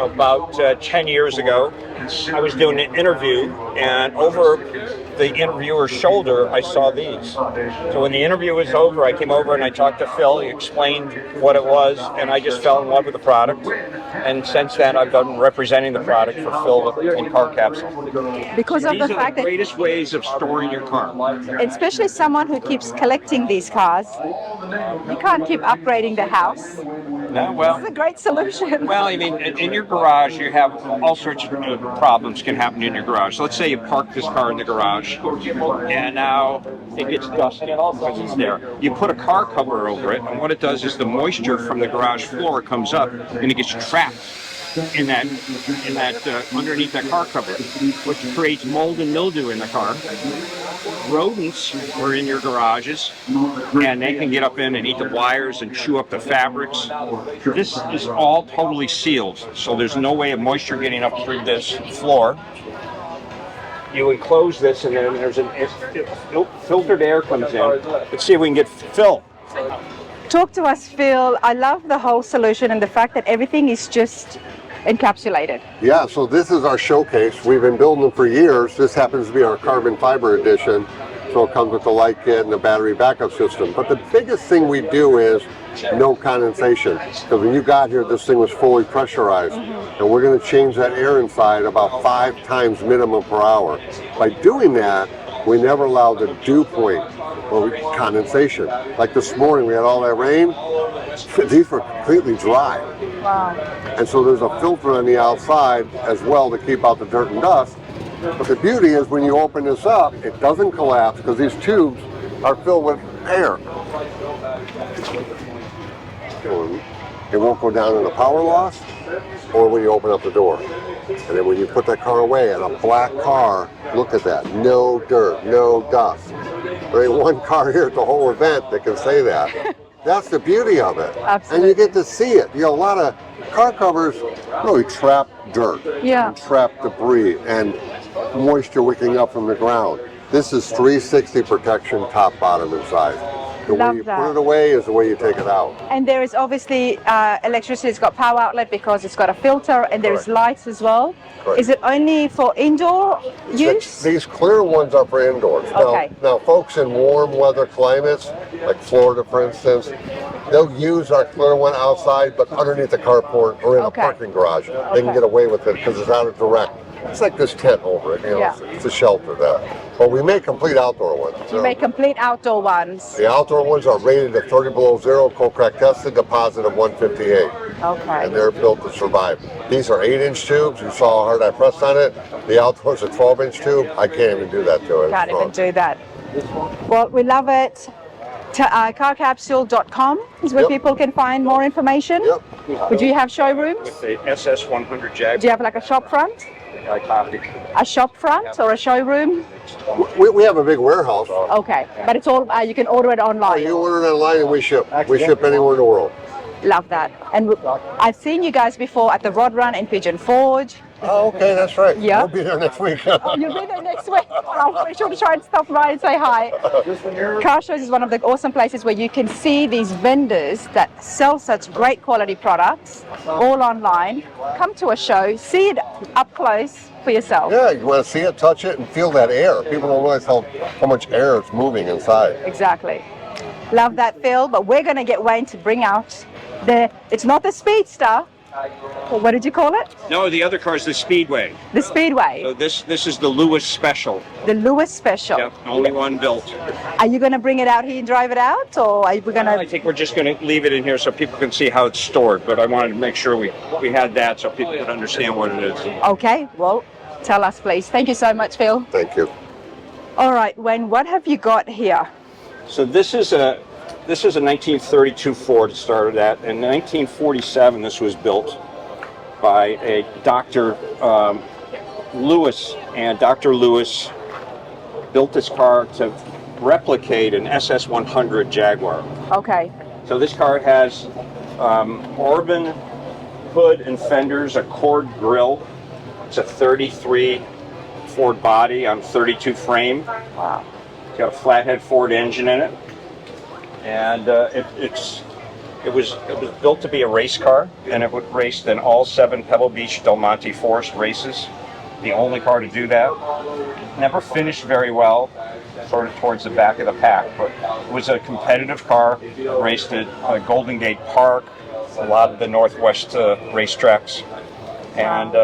about 10 years ago. I was doing an interview, and over the interviewer's shoulder, I saw these. So when the interview was over, I came over and I talked to Phil. He explained what it was, and I just fell in love with the product. And since then, I've been representing the product for Phil in Car Capsule. Because of These the are fact the that, greatest ways of storing your car. especially someone who keeps collecting these cars, you can't keep upgrading the house. No, well, It's a great solution. Well, I mean, in your garage, you have all sorts of problems can happen in your garage. So let's say you park this car in the garage, and now it gets dusty because it's there. You put a car cover over it, and what it does is the moisture from the garage floor comes up, and it gets trapped in that underneath that car cover, which creates mold and mildew in the car. Rodents are in your garages, and they can get up in and eat the wires and chew up the fabrics. This is all totally sealed, so there's no way of moisture getting up through this floor. You enclose this, and then there's filtered air comes in. Let's see if we can get Phil. Talk to us, Phil. I love the whole solution and the fact that everything is just encapsulated. Yeah, so this is our showcase. We've been building them for years. This happens to be our carbon fiber edition. So it comes with the light kit and the battery backup system. But the biggest thing we do is no condensation. Because when you got here, this thing was fully pressurized. And we're going to change that air inside about 5 times minimum per hour. By doing that, we never allow the dew point or condensation. Like this morning, we had all that rain. These were completely dry. Wow. And so there's a filter on the outside as well to keep out the dirt and dust. But the beauty is when you open this up, it doesn't collapse because these tubes are filled with air. It won't go down in a power loss or when you open up the door. And then when you put that car away in a black car, look at that, no dirt, no dust. There ain't one car here at the whole event that can say that. That's the beauty of it. Absolutely. And you get to see it. You know, a lot of car covers really trap dirt, and trap debris, and moisture wicking up from the ground. This is 360 protection, top, bottom, and side. The way you put it away is the way you take it out. And there is obviously electricity. It's got power outlet because it's got a filter, and there's lights as well. Correct. Is it only for indoor use? These clear ones are for indoors. Okay. Now, folks in warm weather climates, like Florida, for instance, they'll use our clear one outside, but underneath the carport or in a parking garage. They can get away with it because it's out of direct. It's like this tent over it, you know, it's a shelter there. But we make complete outdoor ones. You make complete outdoor ones. The outdoor ones are rated at 30 below zero, cold crack tested, deposit of 158. Okay. And they're built to survive. These are 8-inch tubes. You saw how hard I pressed on it. The outdoor's a 12-inch tube. I can't even do that to it. Can't even do that. Well, we love it. Carcapsule.com is where people can find more information. Would you have showrooms? With the SS100 Jag. Do you have like a shop front? I copy. A shop front or a showroom? We have a big warehouse. Okay, but it's all you can order it online. You order it online and we ship. We ship anywhere in the world. Love that. And I've seen you guys before at the Rod Run in Pigeon Forge. Oh, okay, that's right. Yeah. We'll be there next week. Oh, you'll be there next week. I'll be sure to try and stop by and say hi. Car shows is one of the awesome places where you can see these vendors that sell such great quality products all online. Come to a show, see it up close for yourself. Yeah, you want to see it, touch it, and feel that air. People don't realize how much air is moving inside. Exactly. Love that, Phil. But we're going to get Wayne to bring out it's not the Speedster. Or what did you call it? No, the other car is the Speedway. The Speedway. So this is the Lewis Special. The Lewis Special. Yep, only one built. Are you going to bring it out here and drive it out, or are we going to? I think we're just going to leave it in here so people can see how it's stored. But I wanted to make sure we had that so people could understand what it is. Okay. Well, tell us, please. Thank you so much, Phil. Thank you. All right, Wayne. What have you got here? So this is a 1932 Ford. It started at. In 1947, this was built. by a Dr. Lewis, and Dr. Lewis built this car to replicate an SS100 Jaguar. Okay. So this car has Orban hood and fenders, a cord grille. It's a 33 Ford body on 32 frame. Wow. It's got a flathead Ford engine in it, and it was built to be a race car, and it would race in all 7 Pebble Beach Del Monte Forest races. The only car to do that. Never finished very well, sort of towards the back of the pack, but it was a competitive car. Raced at Golden Gate Park, a lot of the Northwest racetracks, and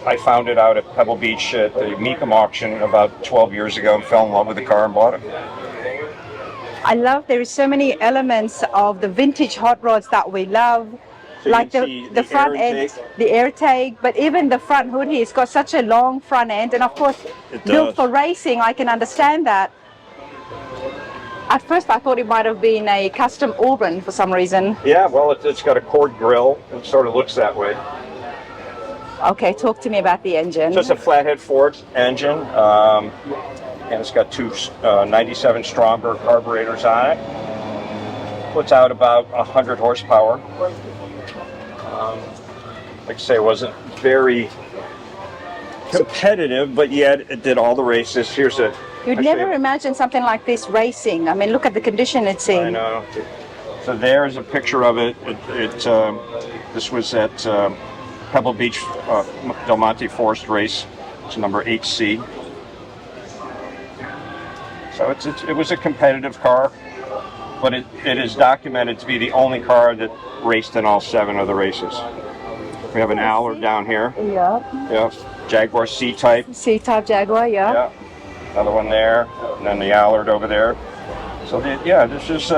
I found it out at Pebble Beach at the Mecum auction about 12 years ago and fell in love with the car and bought it. I love there is so many elements of the vintage hot rods that we love. So like the front air end, intake. the air tag, but even the front hood here, it's got such a long front end, and of course, built for racing, I can understand that. At first, I thought it might have been a custom Orban for some reason. Yeah, well, it's got a cord grille. It sort of looks that way. Okay, talk to me about the engine. So it's a flathead Ford engine, and it's got 2 97 Stronger carburetors on it. Puts out about 100 horsepower. Like I say, it wasn't very competitive, but yet it did all the races. Here's a. You'd never imagine something like this racing. I mean, look at the condition it's in. I know. So there's a picture of it. This was at Pebble Beach Del Monte Forest race. It's number 8C. So it was a competitive car, but it is documented to be the only car that raced in all 7 of the races. We have an Allard down here. Yeah. Yeah. Jaguar C-Type. C-Type Jaguar, yeah. Yeah. Another one there, and then the Allard over there. So this is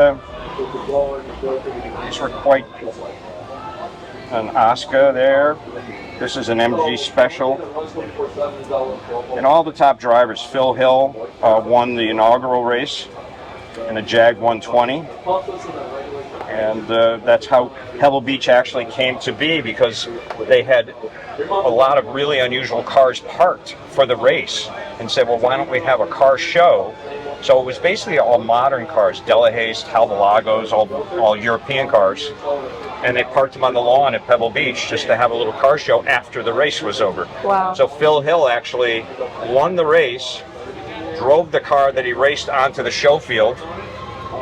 these were quite an Oscar there. This is an MG Special. And all the top drivers, Phil Hill won the inaugural race in a Jag 120. And that's how Pebble Beach actually came to be, because they had a lot of really unusual cars parked for the race and said, well, why don't we have a car show? So it was basically all modern cars, Delahaye's, Talbalagos, all European cars. And they parked them on the lawn at Pebble Beach just to have a little car show after the race was over. Wow. So Phil Hill actually won the race, drove the car that he raced onto the show field,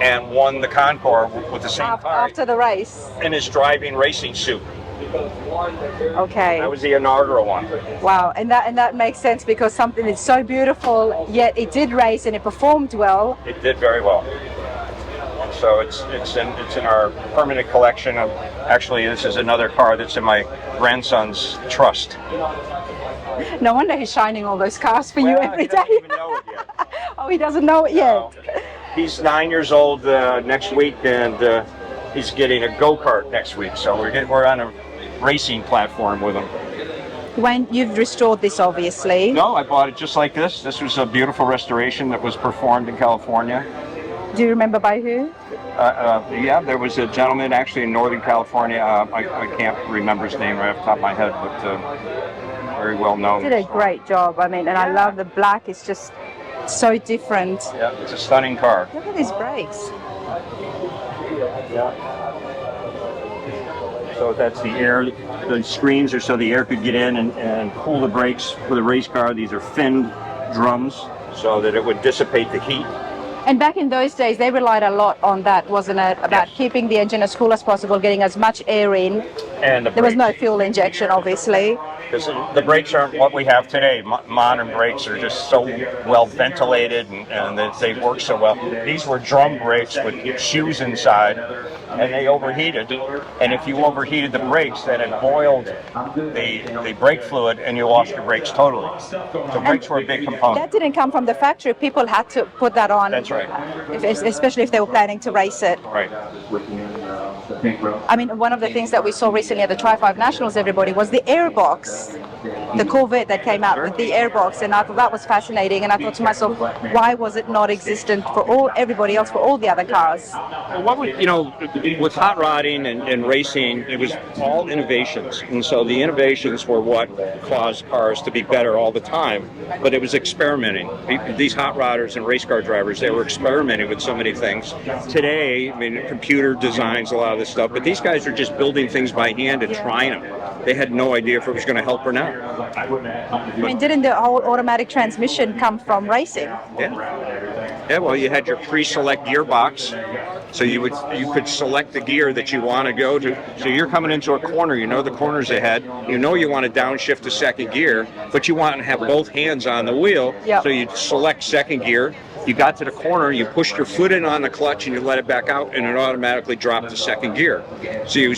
and won the Concours with the same car. After the race. In his driving racing suit. Okay. That was the inaugural one. Wow, and that makes sense, because something that's so beautiful, yet it did race and it performed well. It did very well. So it's in our permanent collection. Actually, this is another car that's in my grandson's trust. No wonder he's shining all those cars for you every day. He doesn't even know it yet. Oh, he doesn't know it yet. No. He's 9 years old next week, and he's getting a go-kart next week. So we're on a racing platform with him. Wayne, you've restored this, obviously. No, I bought it just like this. This was a beautiful restoration that was performed in California. Do you remember by who? Yeah, there was a gentleman actually in Northern California. I can't remember his name right off the top of my head, but very well known. Did a great job. I mean, and I love the black. It's just so different. Yeah, it's a stunning car. Look at these brakes. Yeah. So that's the air. The screens are so the air could get in and cool the brakes for the race car. These are finned drums so that it would dissipate the heat. And back in those days, they relied a lot on that, wasn't it? About keeping the engine as cool as possible, getting as much air in. And there was no fuel injection, obviously. Because the brakes aren't what we have today. Modern brakes are just so well ventilated and they work so well. These were drum brakes with shoes inside, and they overheated. And if you overheated the brakes, then it boiled the brake fluid, and you lost your brakes totally. So brakes were a big component. That didn't come from the factory. People had to put that on. That's right. Especially if they were planning to race it. Right. I mean, one of the things that we saw recently at the Tri-5 Nationals, everybody, was the airbox. the Corvette that came out with the airbox, and I thought that was fascinating. And I thought to myself, why was it not existent for everybody else, for all the other cars? Well, what would, with hot rodding and racing, it was all innovations. And so the innovations were what caused cars to be better all the time. But it was experimenting. These hot rodders and race car drivers, they were experimenting with so many things. Today, I mean, computer designs a lot of this stuff, but these guys are just building things by hand and trying them. They had no idea if it was going to help or not. I mean, didn't the whole automatic transmission come from racing? Yeah, well, you had your pre-select gearbox, so you could select the gear that you want to go to. So you're coming into a corner, you know the corners ahead, you know you want to downshift to second gear, but you want to have both hands on the wheel, so you select second gear. You got to the corner, you pushed your foot in on the clutch and you let it back out, and it automatically dropped to second gear. So you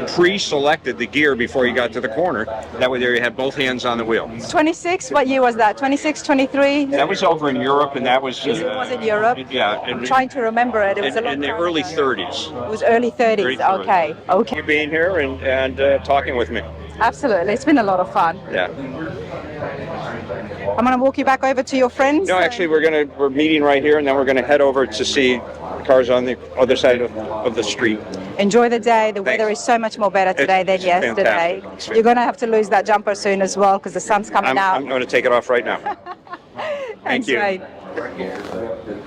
pre-selected the gear before you got to the corner. That way there you had both hands on the wheel. 26, what year was that? 26, 23? That was over in Europe, and that was... It was in Europe? Yeah. I'm trying to remember it. It was in the early 30s. It was early 30s, okay. You being here and talking with me. Absolutely, it's been a lot of fun. Yeah. I'm going to walk you back over to your friends. No, actually, we're meeting right here, and then we're going to head over to see the cars on the other side of the street. Enjoy the day. The weather is so much more better today than yesterday. You're going to have to lose that jumper soon as well because the sun's coming out. I'm going to take it off right now. Thank you. Thanks,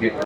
Wayne.